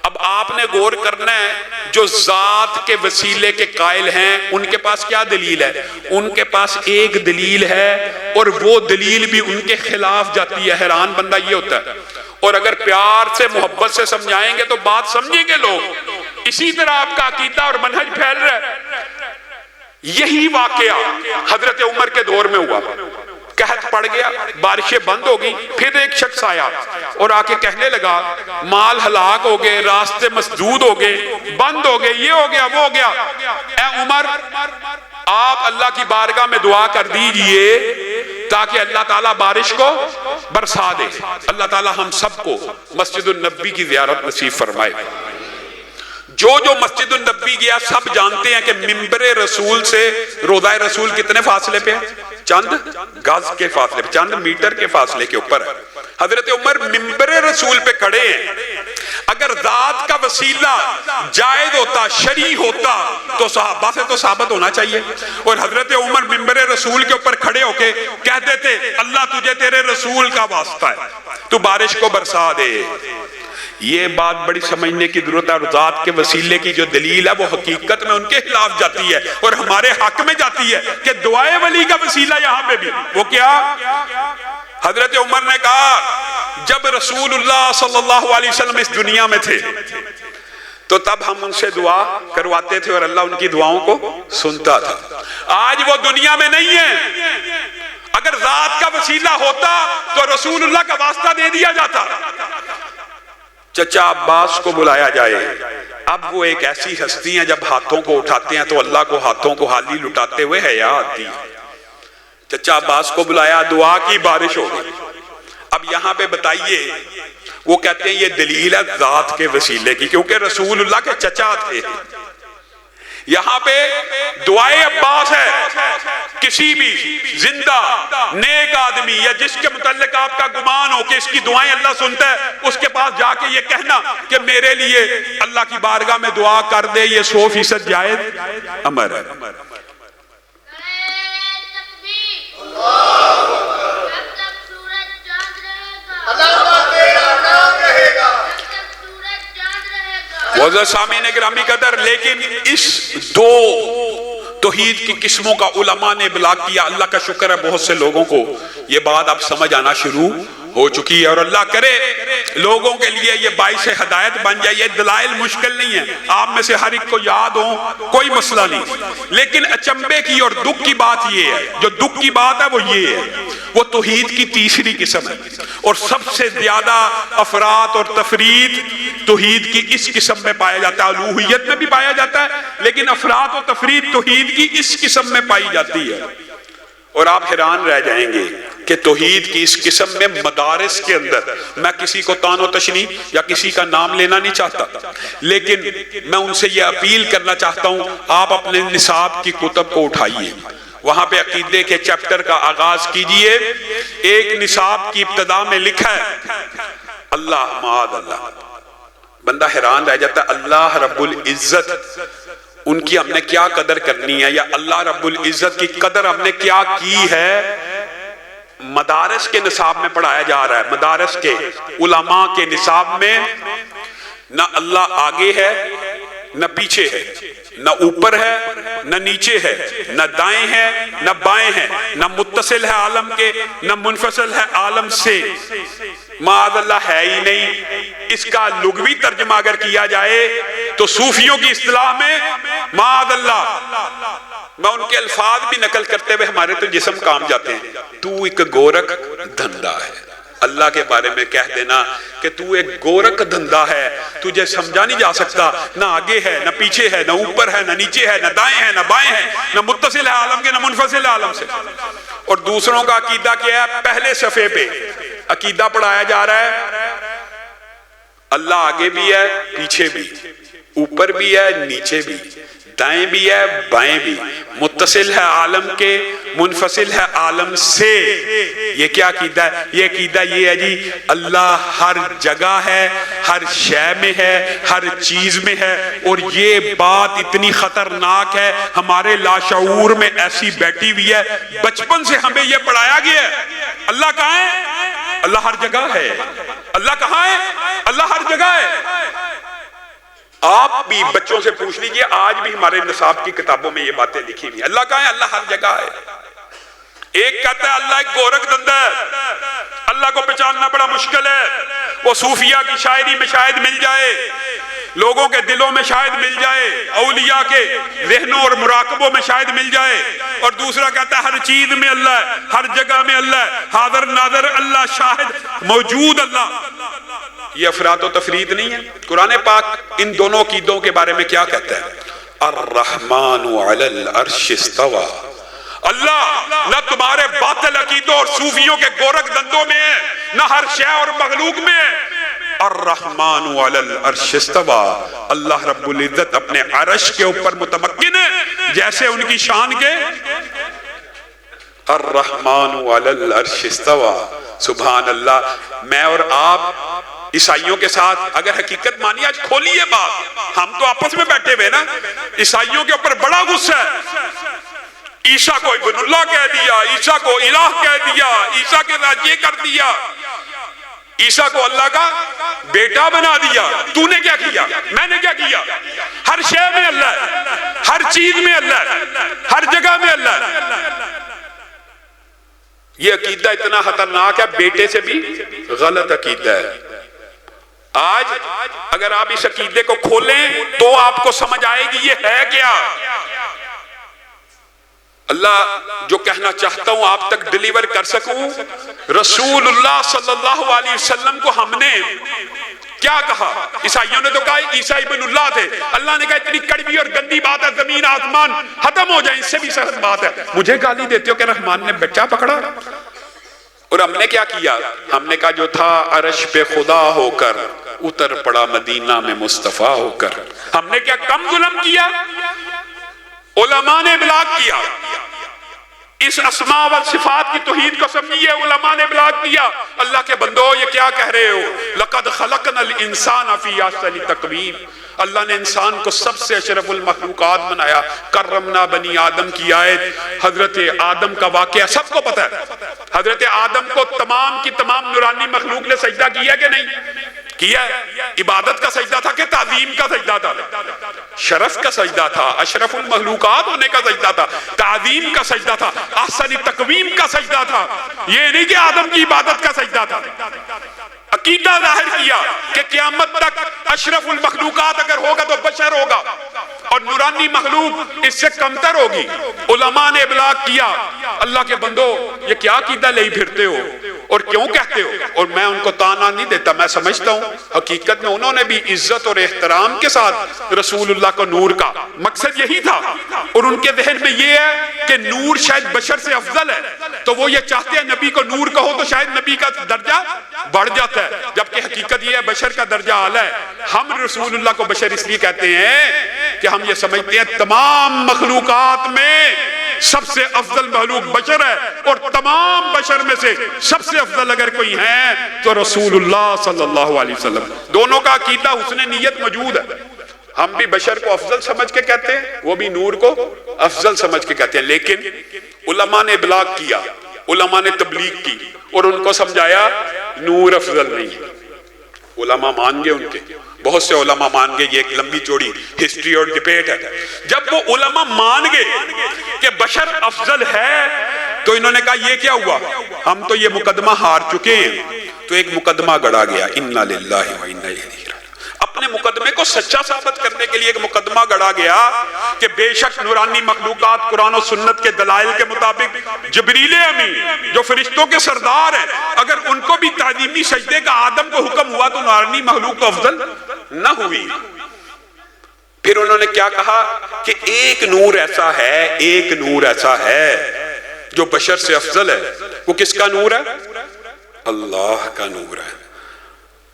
اب آپ نے غور کرنا ہے جو ذات کے وسیلے کے قائل ہیں ان کے پاس کیا دلیل ہے؟ ان کے پاس ایک دلیل ہے اور وہ دلیل بھی ان کے خلاف جاتی ہے۔ حیران بندہ یہ ہوتا ہے، اور اگر پیار سے محبت سے سمجھائیں گے تو بات سمجھیں گے لوگ۔ اسی طرح آپ کا عقیدہ اور منہج پھیل رہا ہے۔ یہی واقعہ حضرت عمر کے دور میں ہوا، قحط پڑ گیا، بارشیں بند ہو گئی، پھر ایک شخص آیا اور آ کے کہنے لگا مال ہلاک ہو گئے، راستے مسدود ہو گئے، بند ہو گئے، یہ ہو گیا وہ ہو گیا، اے عمر آپ اللہ کی بارگاہ میں دعا کر دیجئے تاکہ اللہ تعالیٰ بارش کو برسا دے۔ اللہ تعالیٰ ہم سب کو مسجد النبی کی زیارت نصیب فرمائے۔ جو مسجد النبی گیا سب جانتے ہیں کہ ممبر رسول سے روضہ رسول کتنے فاصلے پہ ہے؟ چند گز کے فاصلے پہ، چند میٹر کے فاصلے کے اوپر ہے۔ حضرت عمر ممبر رسول پہ کھڑے ہیں۔ اگر ذات کا وسیلہ جائز ہوتا، شرعی ہوتا تو صحابہ سے تو ثابت ہونا چاہیے، اور حضرت عمر ممبر رسول کے اوپر کھڑے ہو کے کہہ دیتے اللہ تجھے تیرے رسول کا واسطہ ہے، تو بارش کو برسا دے۔ یہ بات بڑی سمجھنے کی ضرورت ہے، اور ذات کے وسیلے کی جو دلیل ہے وہ حقیقت میں ان کے خلاف جاتی ہے اور ہمارے حق میں جاتی ہے کہ دعائے ولی کا وسیلہ یہاں پہ بھی وہ کیا؟ حضرت عمر نے کہا جب رسول اللہ صلی اللہ علیہ وسلم اس دنیا میں تھے تو تب ہم ان سے دعا کرواتے تھے اور اللہ ان کی دعاؤں کو سنتا تھا۔ آج وہ دنیا میں نہیں ہے، اگر ذات کا وسیلہ ہوتا تو رسول اللہ کا واسطہ دے دیا جاتا۔ چچا عباس کو بلایا جائے، اب وہ ایک ایسی ہستی ہیں جب ہاتھوں کو اٹھاتے ہیں تو اللہ کو ہاتھوں کو حالی لٹاتے ہوئے حیا آتی ہے. چچا عباس کو بلایا, دعا کی بارش ہو گئی. اب یہاں پہ بتائیے, وہ کہتے ہیں یہ دلیل ہے ذات کے وسیلے کی, کیونکہ رسول اللہ کے چچا تھے. یہاں پہ دعائے عباس ہے. کسی بھی زندہ نیک آدمی یا جس کے متعلق آپ کا گمان ہو کہ اس کی دعائیں اللہ سنتا ہے, اس کے پاس جا کے یہ کہنا کہ میرے لیے اللہ کی بارگاہ میں دعا کر دے, یہ 100% جائز امر ہے. وزر سامعین گرامی قدر, لیکن اس دو توحید کی قسموں کا علماء نے ابلاغ کیا. اللہ کا شکر ہے بہت سے لوگوں کو یہ بات اب سمجھ آنا شروع ہو چکی ہے, اور اللہ کرے لوگوں کے لیے یہ باعث ہدایت بن جائے. یہ دلائل مشکل نہیں ہے, آپ میں سے ہر ایک کو یاد ہو, کوئی مسئلہ نہیں. لیکن اچنبے کی اور دکھ کی بات یہ ہے, جو دکھ کی بات ہے وہ یہ ہے, وہ توحید کی تیسری قسم ہے, اور سب سے زیادہ افراد اور تفرید توحید کی اس قسم میں پایا جاتا ہے. الوہیت میں بھی پایا جاتا ہے, لیکن افراد و تفرید توحید کی اس قسم میں پائی جاتی ہے. اور آپ حیران رہ جائیں گے کہ توحید کی اس قسم میں مدارس کے اندر, میں کسی کو تان و تشنیع یا کسی کا نام لینا نہیں چاہتا, لیکن میں ان سے یہ اپیل کرنا چاہتا ہوں, آپ اپنے نصاب کی کتب کو اٹھائیے, وہاں پہ عقیدے کے چیپٹر کا آغاز کیجئے. ایک نصاب کی ابتدا میں لکھا ہے اللہ معاذ اللہ. بندہ حیران رہ جاتا ہے, اللہ رب العزت ان کی ہم نے کیا قدر کرنی ہے, یا اللہ رب العزت کی قدر ہم نے کیا کی ہے. مدارس کے نصاب میں پڑھایا جا رہا ہے, مدارس کے علماء کے نصاب میں نہ اللہ آگے ہے نہ پیچھے ہے, نہ اوپر ہے نہ نیچے ہے, نہ دائیں ہے نہ بائیں ہے, نہ متصل ہے عالم کے نہ منفصل ہے عالم سے. معاذ اللہ ہے ہی نہیں. اس کا لغوی ترجمہ اگر کیا جائے تو صوفیوں کی اصطلاح میں معاذ اللہ, میں ان کے الفاظ بھی نقل کرتے ہوئے ہمارے تو جسم کام جاتے ہیں, تو ایک گورکھ دھندا ہے. اللہ کے بارے میں کہہ دینا کہ تو ایک گورکھ دھندا ہے, تجھے سمجھا نہیں جا سکتا, نہ آگے ہے نہ پیچھے ہے, نہ اوپر ہے نہ نیچے ہے, نہ دائیں ہے نہ بائیں ہے, نہ متصل ہے عالم کے نہ منفصل ہے عالم سے. اور دوسروں کا عقیدہ کیا ہے, پہلے صفحے پہ عقیدہ پڑھایا جا رہا ہے اللہ آگے بھی ہے پیچھے بھی, اوپر بھی ہے نیچے بھی, دائیں بھی ہے بائیں بھی, متصل ہے عالم کے منفصل ہے عالم سے. یہ کیا عقیدہ ہے؟ یہ عقیدہ یہ ہے جی اللہ ہر جگہ ہے, ہر شے میں ہے, ہر چیز میں ہے. اور یہ بات اتنی خطرناک ہے, ہمارے لاشعور میں ایسی بیٹھی ہوئی ہے, بچپن سے ہمیں یہ پڑھایا گیا ہے اللہ کہاں ہے, اللہ ہر جگہ ہے. اللہ کہاں ہے, اللہ ہر جگہ ہے. آپ بھی بچوں سے پوچھ لیجئے, آج بھی ہمارے نصاب کی کتابوں میں یہ باتیں لکھی ہوئی ہیں. اللہ کہاں ہے, اللہ ہر جگہ ہے. ایک کہتا ہے اللہ ایک گورکھ دھندا ہے, اللہ کو پہچاننا بڑا مشکل ہے, وہ صوفیہ کی شاعری میں شاید مل جائے, لوگوں کے دلوں میں شاید مل جائے, اولیاء کے ذہنوں اور مراقبوں میں شاید مل جائے. اور دوسرا کہتا ہے ہر چیز میں اللہ ہے, ہر جگہ میں اللہ ہے, حاضر ناظر اللہ, شاہد موجود اللہ. یہ افراد و تفرید نہیں ہے. قرآن پاک ان دونوں عقیدوں کے بارے میں کیا کہتا ہے, الرحمن علی العرش استوى. اللہ نہ تمہارے باطل عقیدوں اور صوفیوں کے گورکھ دندوں میں ہے, نہ ہر شے اور مخلوق میں ہے. الرحمن علی العرش استوى, اللہ رب العزت اپنے عرش کے اوپر متمکن ہے جیسے ان کی شان کے. الرحمن علی العرش استوى. سبحان اللہ. میں اور آپ عیسائیوں کے ساتھ اگر حقیقت مانی, آج کھولیے بات, ہم تو آپس میں بیٹھے ہوئے نا, عیسائیوں کے اوپر بڑا غصہ ہے. عیسیٰ کو ابن اللہ کہہ دیا, عیسیٰ کو الہ کہہ دیا, عیسیٰ کے ساتھ یہ کر دیا, عیسیٰ کو اللہ کا بیٹا بنا دیا. تو نے کیا کیا, میں نے کیا کیا. ہر شے میں اللہ ہے, ہر چیز میں اللہ ہے, ہر جگہ میں اللہ ہے. یہ عقیدہ اتنا خطرناک ہے, بیٹے سے بھی غلط عقیدہ ہے. آج اگر آپ اس عقیدے کو کھولیں تو آپ کو سمجھ آئے گی یہ ہے کیا. اللہ جو کہنا چاہتا ہوں آپ تک ڈیلیور کر سکوں, رسول اللہ صلی اللہ علیہ وسلم کو ہم نے کیا کہا؟ عیسائیوں نے تو کہا عیسیٰ ابن اللہ تھے، اللہ نے کہا اتنی کڑوی اور گندی بات ہے، زمین آسمان ختم ہو جائیں، اس سے بھی سخت بات ہے، مجھے گالی دیتے ہو کہ رحمان نے بچہ پکڑا؟ اور ہم نے کیا کیا؟ ہم نے کہا جو تھا عرش پہ خدا ہو کر اتر پڑا مدینہ میں مصطفیٰ ہو کر۔ ہم نے کیا کم ظلم کیا؟ علماء نے ابلاغ کیا، اس اسماء و صفات کی توحید کو سمجھیے، علماء نے ابلاغ کیا۔ اللہ کے بندو یہ کیا کہہ رہے ہو؟ لَقَدْ خَلَقْنَا الْإِنسَانَ فِي أَحْسَنِ تَقْوِيمٍ، اللہ نے انسان کو سب سے اشرف المخلوقات بنایا۔ کرمنا بنی آدم کی آیت، حضرت آدم کا واقعہ سب کو پتہ ہے۔ حضرت آدم کو تمام کی تمام نورانی مخلوق نے سجدہ کیا کہ نہیں کیا؟ عبادت کا سجدہ تھا کہ تعظیم کا سجدہ تھا؟ شرف کا سجدہ تھا، اشرف المخلوقات ہونے کا سجدہ تھا، تعظیم کا سجدہ تھا، احسن تقویم کا سجدہ تھا، یہ نہیں کہ آدم کی عبادت کا سجدہ تھا۔ عقیدہ ظاہر کیا کہ قیامت تک اشرف المخلوقات اگر ہوگا تو بشر ہوگا اور نورانی مخلوق اس سے کمتر ہوگی۔ علماء نے ابلاغ کیا، اللہ کے بندو یہ کیا عقیدہ لے پھرتے ہو اور کیوں کہتے ہو؟ اور میں ان کو تانا نہیں دیتا، میں سمجھتا ہوں حقیقت میں انہوں نے بھی عزت اور احترام کے ساتھ رسول اللہ کو نور کا مقصد یہی تھا، اور ان کے ذہن میں یہ ہے کہ نور شاید بشر سے افضل ہے، تو وہ یہ چاہتے ہیں نبی کو نور کہو تو شاید نبی کا درجہ بڑھ جاتا ہے، جبکہ حقیقت یہ ہے بشر کا درجہ اعلیٰ ہے۔ ہم رسول اللہ کو بشر اس لیے کہتے ہیں کہ ہم یہ سمجھتے ہیں تمام مخلوقات میں سب سے افضل مخلوق بشر ہے، اور تمام بشر میں سے سب سے افضل اگر کوئی ہے تو رسول اللہ صلی اللہ علیہ وسلم۔ دونوں کا عقیدہ حسن نیت موجود ہے، ہم بھی بشر کو افضل سمجھ کے کہتے ہیں، وہ بھی نور کو افضل سمجھ کے کہتے ہیں، لیکن علماء نے ابلاغ کیا، علماء نے تبلیغ کی اور ان کو سمجھایا نور افضل نہیں ہے۔ علماء مان گئے، ان کے بہت سے علماء مان گئے، یہ ایک لمبی چوڑی ہسٹری اور ڈیبیٹ ہے۔ جب وہ علماء مان گئے کہ بشر افضل ہے تو انہوں نے کہا یہ کیا ہوا؟ ہم تو یہ مقدمہ ہار چکے ہیں، تو ایک مقدمہ گڑا گیا، اِنَّا لِلَّهِ وَإِنَّا إِلَيْهِ راجعون۔ اپنے مقدمے کو سچا ثابت کرنے کے لیے ایک مقدمہ گڑا گیا کہ بے شک نورانی مخلوقات قرآن و سنت کے دلائل کے مطابق جبریل امین جو فرشتوں کے سردار ہیں، اگر ان کو بھی تعظیمی سجدے کا آدم کو حکم ہوا تو نورانی مخلوق تو افضل نہ ہوئی۔ پھر انہوں نے کیا کہا کہ ایک نور ایسا ہے، ایک نور ایسا ہے جو بشر سے افضل ہے، وہ کس کا نور ہے؟ اللہ کا نور ہے۔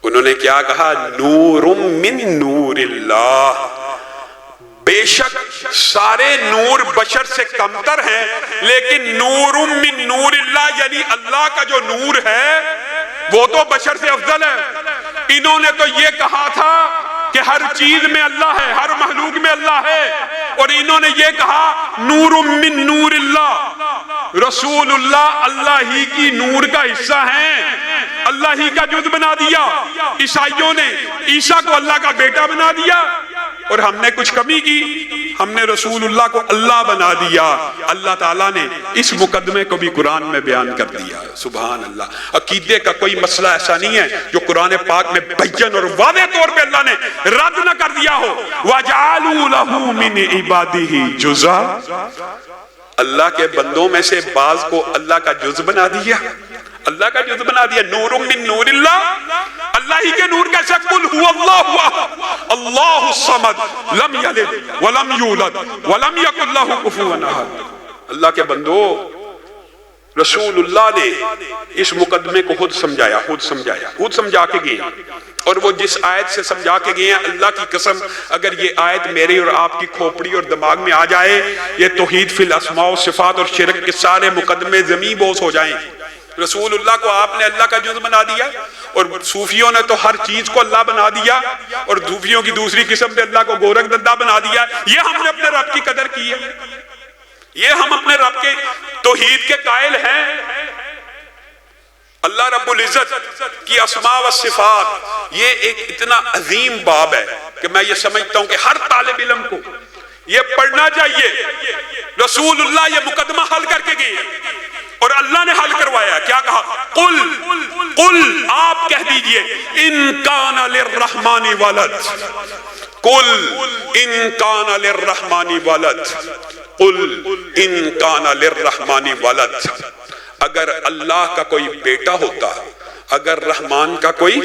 انہوں نے کیا کہا؟ نور من نور اللہ، بے شک سارے نور بشر سے کمتر ہیں، لیکن نور من نور اللہ یعنی اللہ کا جو نور ہے وہ تو بشر سے افضل ہے۔ انہوں نے تو یہ کہا تھا کہ ہر چیز میں اللہ ہے، ہر مخلوق میں اللہ ہے، اور انہوں نے یہ کہا نور من نور اللہ، رسول اللہ اللہ ہی کی نور کا حصہ ہیں، اللہ ہی کا جز بنا دیا۔ عیسائیوں نے عیسیٰ کو اللہ کا بیٹا بنا دیا، اور ہم نے کچھ کمی کی، ہم نے رسول اللہ کو اللہ بنا دیا۔ اللہ تعالیٰ نے اس مقدمے کو بھی قرآن میں بیان کر دیا۔ سبحان اللہ۔ عقیدے کا کوئی مسئلہ ایسا نہیں ہے جو قرآن پاک میں بیان اور واضح طور پہ اللہ نے رد نہ کر دیا ہو۔ وَجَعَلُوا لَهُ مِنْ عِبَادِهِ جُزْءًا، اللہ کے بندوں میں سے بعض کو اللہ کا جز بنا دیا، اللہ کا جز بنا دیا۔ نور من نور اللہ، اللہ ہی کے نور کا قل هو اللہ احد اللہ الصمد لم یلد ولم یولد ولم یکن له کفوا احد۔ اللہ کے بندو، رسول اللہ نے اس مقدمے کو خود سمجھایا، خود سمجھا کے گئے، اور وہ جس آیت سے سمجھا کے گئے ہیں، اللہ کی قسم اگر یہ آیت میری اور آپ کی کھوپڑی اور دماغ میں آ جائے، یہ توحید فی الاسماء و صفات اور شرک کے سارے مقدمے زمین بوس ہو جائیں۔ رسول اللہ کو آپ نے اللہ کا جز بنا دیا، اور صوفیوں نے تو ہر چیز کو اللہ بنا دیا، اور صوفیوں کی دوسری قسم پہ اللہ کو گورکھ دندہ بنا دیا۔ یہ ہم نے اپنے رب کی قدر کی ہے، یہ ہم اپنے رب کے توحید کے قائل ہیں۔ اللہ رب العزت کی اسماء و صفات یہ ایک اتنا عظیم باب ہے کہ میں یہ سمجھتا ہوں کہ ہر طالب علم کو یہ پڑھنا چاہیے۔ رسول اللہ یہ مقدمہ حل کر کے گئے، اور اللہ نے حل کروایا۔ کیا کہا؟ قل آپ کہہ دیجئے ان کان للرحمن ولد، قل ان کان للرحمن ولد، قل ان کان للرحمن ولد، اگر اللہ کا کوئی بیٹا ہوتا، اگر رحمان کا کوئی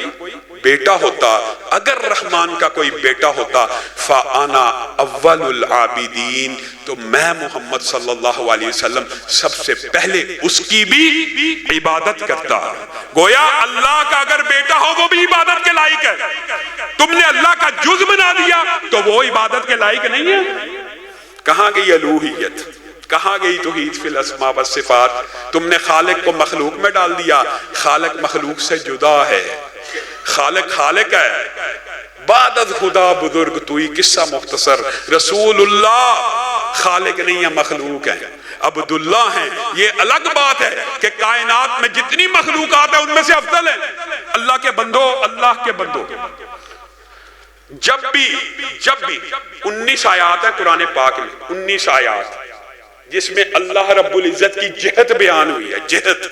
بیٹا ہوتا، اگر رحمان کا کوئی بیٹا ہوتا فانا اول العابدین، تو میں محمد صلی اللہ علیہ وسلم سب سے پہلے اس کی بھی عبادت کرتا۔ گویا اللہ کا اگر بیٹا ہو وہ بھی عبادت کے لائق ہے، تم نے اللہ کا جز بنا دیا تو وہ عبادت کے لائق نہیں ہے۔ کہاں گئی الوہیت، کہاں گئی توحید فی الاسماء والصفات؟ تم نے خالق کو مخلوق میں ڈال دیا۔ خالق مخلوق سے جدا ہے، خالق خالق ہے، بعد از خدا بزرگ توئی۔ قصہ مختصر، رسول اللہ خالق نہیں ہے، مخلوق ہے، عبداللہ ہیں۔ یہ الگ بات ہے کہ کائنات میں جتنی مخلوقات ہیں ان میں سے افضل ہے اللہ کے بندو، اللہ کے بندو۔ جب بھی 19 آیات ہیں قرآن پاک میں، 19 آیات جس میں اللہ رب العزت کی جہت بیان ہوئی ہے۔ جہت،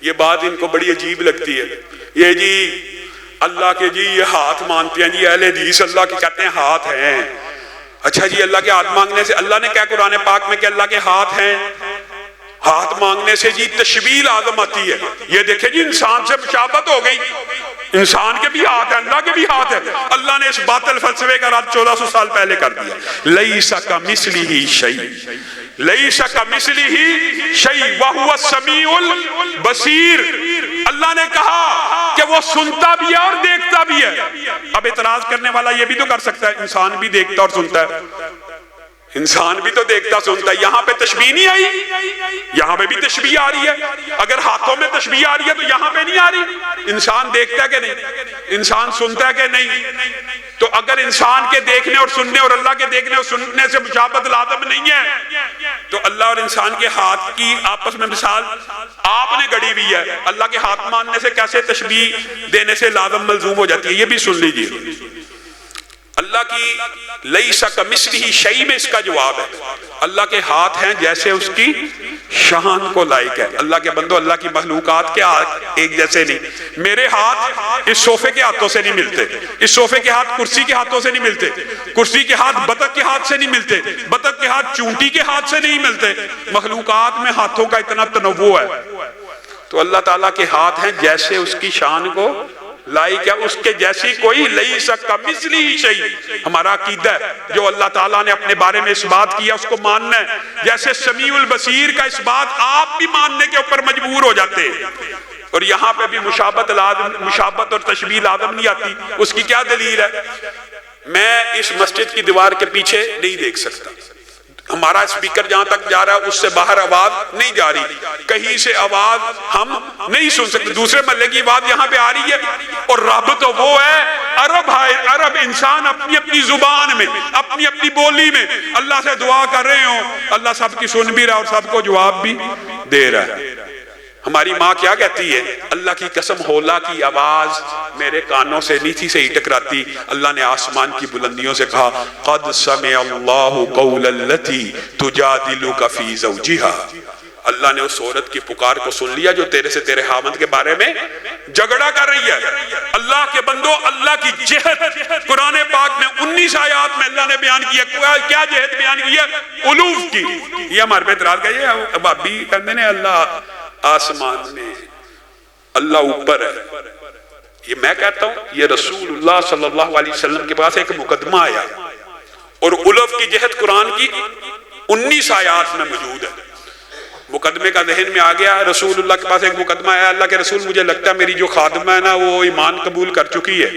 یہ بات ان کو بڑی عجیب لگتی ہے۔ یہ جی اللہ کے جی یہ ہاتھ مانتے ہیں، جی اہل حدیث اللہ کے کہتے ہیں ہاتھ ہیں۔ اچھا جی اللہ کے ہاتھ مانگنے سے، اللہ نے کہا قرآن پاک میں کہ اللہ کے ہاتھ ہیں؟ ہاتھ مانگنے سے جی تشبیہ لازم آتی ہے۔ یہ دیکھیں جی انسان سے مشابہت ہو گئی، انسان کے بھی ہاتھ ہے، اللہ کے بھی ہاتھ ہے۔ اللہ نے اس باطل فلسفے کا رد 1400 سال پہلے کر دیا۔ لیس کمثلہ شیء، لیس کمثلہ شیء وہو السمیع البصیر۔ اللہ نے کہا کہ وہ سنتا بھی ہے اور دیکھتا بھی ہے۔ اب اعتراض کرنے والا یہ بھی تو کر سکتا ہے انسان بھی دیکھتا اور سنتا ہے، انسان بھی تو دیکھتا سنتا ہے۔ یہاں پہ تشبیہ نہیں آئی، یہاں پہ بھی تشبیہ آ رہی ہے۔ اگر ہاتھوں میں تشبیہ آ رہی ہے تو یہاں پہ نہیں آ رہی۔ انسان دیکھتا ہے کہ نہیں، انسان سنتا ہے کہ نہیں؟ تو اگر انسان کے دیکھنے اور سننے اور اللہ کے دیکھنے اور سننے سے مشابہت لازم نہیں ہے تو اللہ اور انسان کے ہاتھ کی آپس میں مثال آپ نے گڑی ہوئی ہے۔ اللہ کے ہاتھ ماننے سے کیسے تشبیہ دینے سے لازم ملزوم ہو جاتی ہے؟ یہ بھی سن لیجیے۔ اللہ کی لیس کمثلہ شیء میں اس کا جواب ہے، اللہ کے ہاتھ ہیں جیسے اس کی شان کو لائق ہے۔ اللہ کے بندو، اللہ کی مخلوقات کے ہاتھ ایک جیسے نہیں۔ میرے ہاتھ اس صوفے کے ہاتھوں سے نہیں ملتے، اس صوفے کے ہاتھ کرسی کے ہاتھوں سے نہیں ملتے، کرسی کے ہاتھ بطخ کے ہاتھ سے نہیں ملتے، بطخ کے ہاتھ چونٹی کے ہاتھ سے نہیں ملتے۔ مخلوقات میں ہاتھوں کا اتنا تنوع ہے، تو اللہ تعالیٰ کے ہاتھ ہیں جیسے اس کی شان کو لائق ہے، اس کے جیسی کوئی لیس کمثلہ شیء۔ ہمارا عقیدہ ہے جو اللہ تعالیٰ نے اپنے بارے میں اس بات کیا اس کو ماننا ہے۔ جیسے سمیع البصیر کا اس بات آپ بھی ماننے کے اوپر مجبور ہو جاتے ہیں۔ اور یہاں پہ بھی مشابہت اور تشبیہ لازم نہیں آتی۔ اس کی کیا دلیل ہے؟ میں اس مسجد کی دیوار کے پیچھے نہیں دیکھ سکتا، ہمارا اسپیکر جہاں تک جا رہا ہے اس سے باہر آواز نہیں جا رہی، کہیں سے آواز ہم نہیں سن سکتے، دوسرے محلے کی آواز یہاں پہ آ رہی ہے۔ اور رب تو وہ ہے، عرب انسان اپنی اپنی زبان میں، اپنی اپنی بولی میں اللہ سے دعا کر رہے ہوں، اللہ سب کی سن بھی رہا اور سب کو جواب بھی دے رہا ہے۔ ہماری ماں کیا کہتی ہے؟ اللہ کی قسم ہولا کی آواز میرے کانوں سے نیچی سے ہی ٹکراتی۔ اللہ نے آسمان کی بلندیوں سے کہا قد سمع اللہ قول التی تجادلک فی زوجہا۔ اللہ نے اس عورت کی پکار کو سن لیا جو تیرے سے تیرے خاوند کے بارے میں جھگڑا کر رہی ہے۔ اللہ کے بندو، اللہ کی جہت قرآن پاک میں 19 آیات میں اللہ نے بیان کیا۔ کیا جہت بیان کی ہے؟ علوف کی۔ یہ ہمارے پہ اعتراض کہیے اب ابھی کہتے ہیں اللہ آسمان میں، اللہ اوپر ہے۔ یہ میں کہتا ہوں یہ رسول اللہ صلی اللہ علیہ وسلم کے پاس ایک مقدمہ آیا اور علوف کی جہت قرآن کی 19 آیات میں موجود ہے۔ مقدمے کا ذہن میں آ گیا، رسول اللہ کے پاس ایک مقدمہ آیا، اللہ کے رسول مجھے لگتا ہے میری جو خادمہ ہے نا وہ ایمان قبول کر چکی ہے۔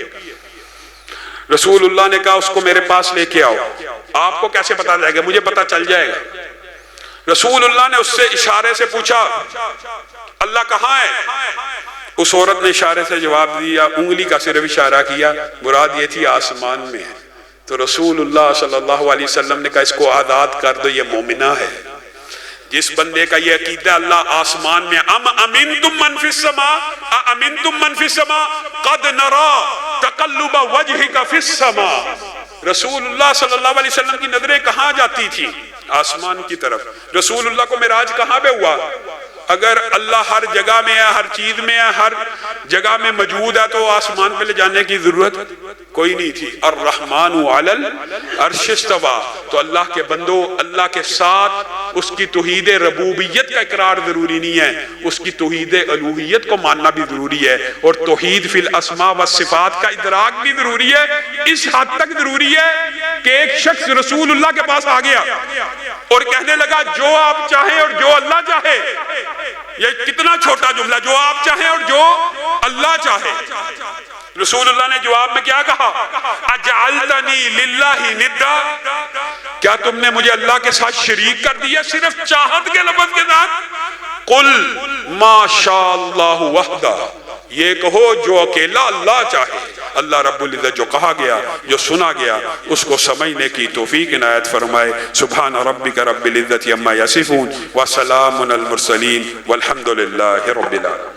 رسول اللہ نے کہا اس کو میرے پاس لے کے آؤ۔ آپ کو کیسے پتا جائے گا؟ مجھے پتا چل جائے گا۔ رسول اللہ نے اس سے اشارے سے پوچھا اللہ کہاں ہے؟ اس عورت نے اشارے سے جواب دیا، انگلی کا صرف اشارہ کیا، مراد یہ تھی آسمان میں ہے۔ تو رسول اللہ صلی اللہ علیہ وسلم نے کہا اس کو آزاد کر دو، یہ مومنہ ہے۔ جس بندے کا یہ عقیدہ اللہ آسمان میں، ام امنتم من فی السماء امنتم من فی السماء قد نرى تقلب وجهک فی السماء۔ رسول اللہ صلی اللہ علیہ وسلم کی نظریں کہاں جاتی تھی؟ آسمان کی طرف۔ رسول اللہ کو معراج کہاں پہ ہوا؟ اگر اللہ ہر جگہ میں ہے، ہر چیز میں ہے، ہر جگہ میں موجود ہے تو آسمان پہ لے جانے کی ضرورت کوئی نہیں تھی. الرحمن علی العرش استویٰ. تو اللہ کے بندو، اللہ کے ساتھ اس کی توحید ربوبیت کا اقرار ضروری نہیں ہے، اس کی توحید الوہیت کو ماننا بھی ضروری ہے، اور توحید فی الاسماء والصفات کا ادراک بھی ضروری ہے. اس حد تک ضروری ہے کہ ایک شخص رسول اللہ کے پاس آ گیا اور کہنے لگا جو آپ چاہیں اور جو اللہ چاہے. یہ کتنا چھوٹا جملہ، جو آپ چاہیں اور جو اللہ چاہے. رسول اللہ نے جواب میں کیا کہا؟ اجعلتنی للہ ندا، کیا تم نے مجھے اللہ کے ساتھ شریک کر دیا صرف چاہت کے لفظ کے ساتھ؟ قل ما شاء اللہ وحدہ، یہ کہو جو اکیلا اللہ چاہے. اللہ رب العزت جو کہا گیا، جو سنا گیا، اس کو سمجھنے کی توفیق عنایت فرمائے. سبحان ربک رب العزت عما یصفون وسلام علی المرسلین والحمد للہ رب العالمین.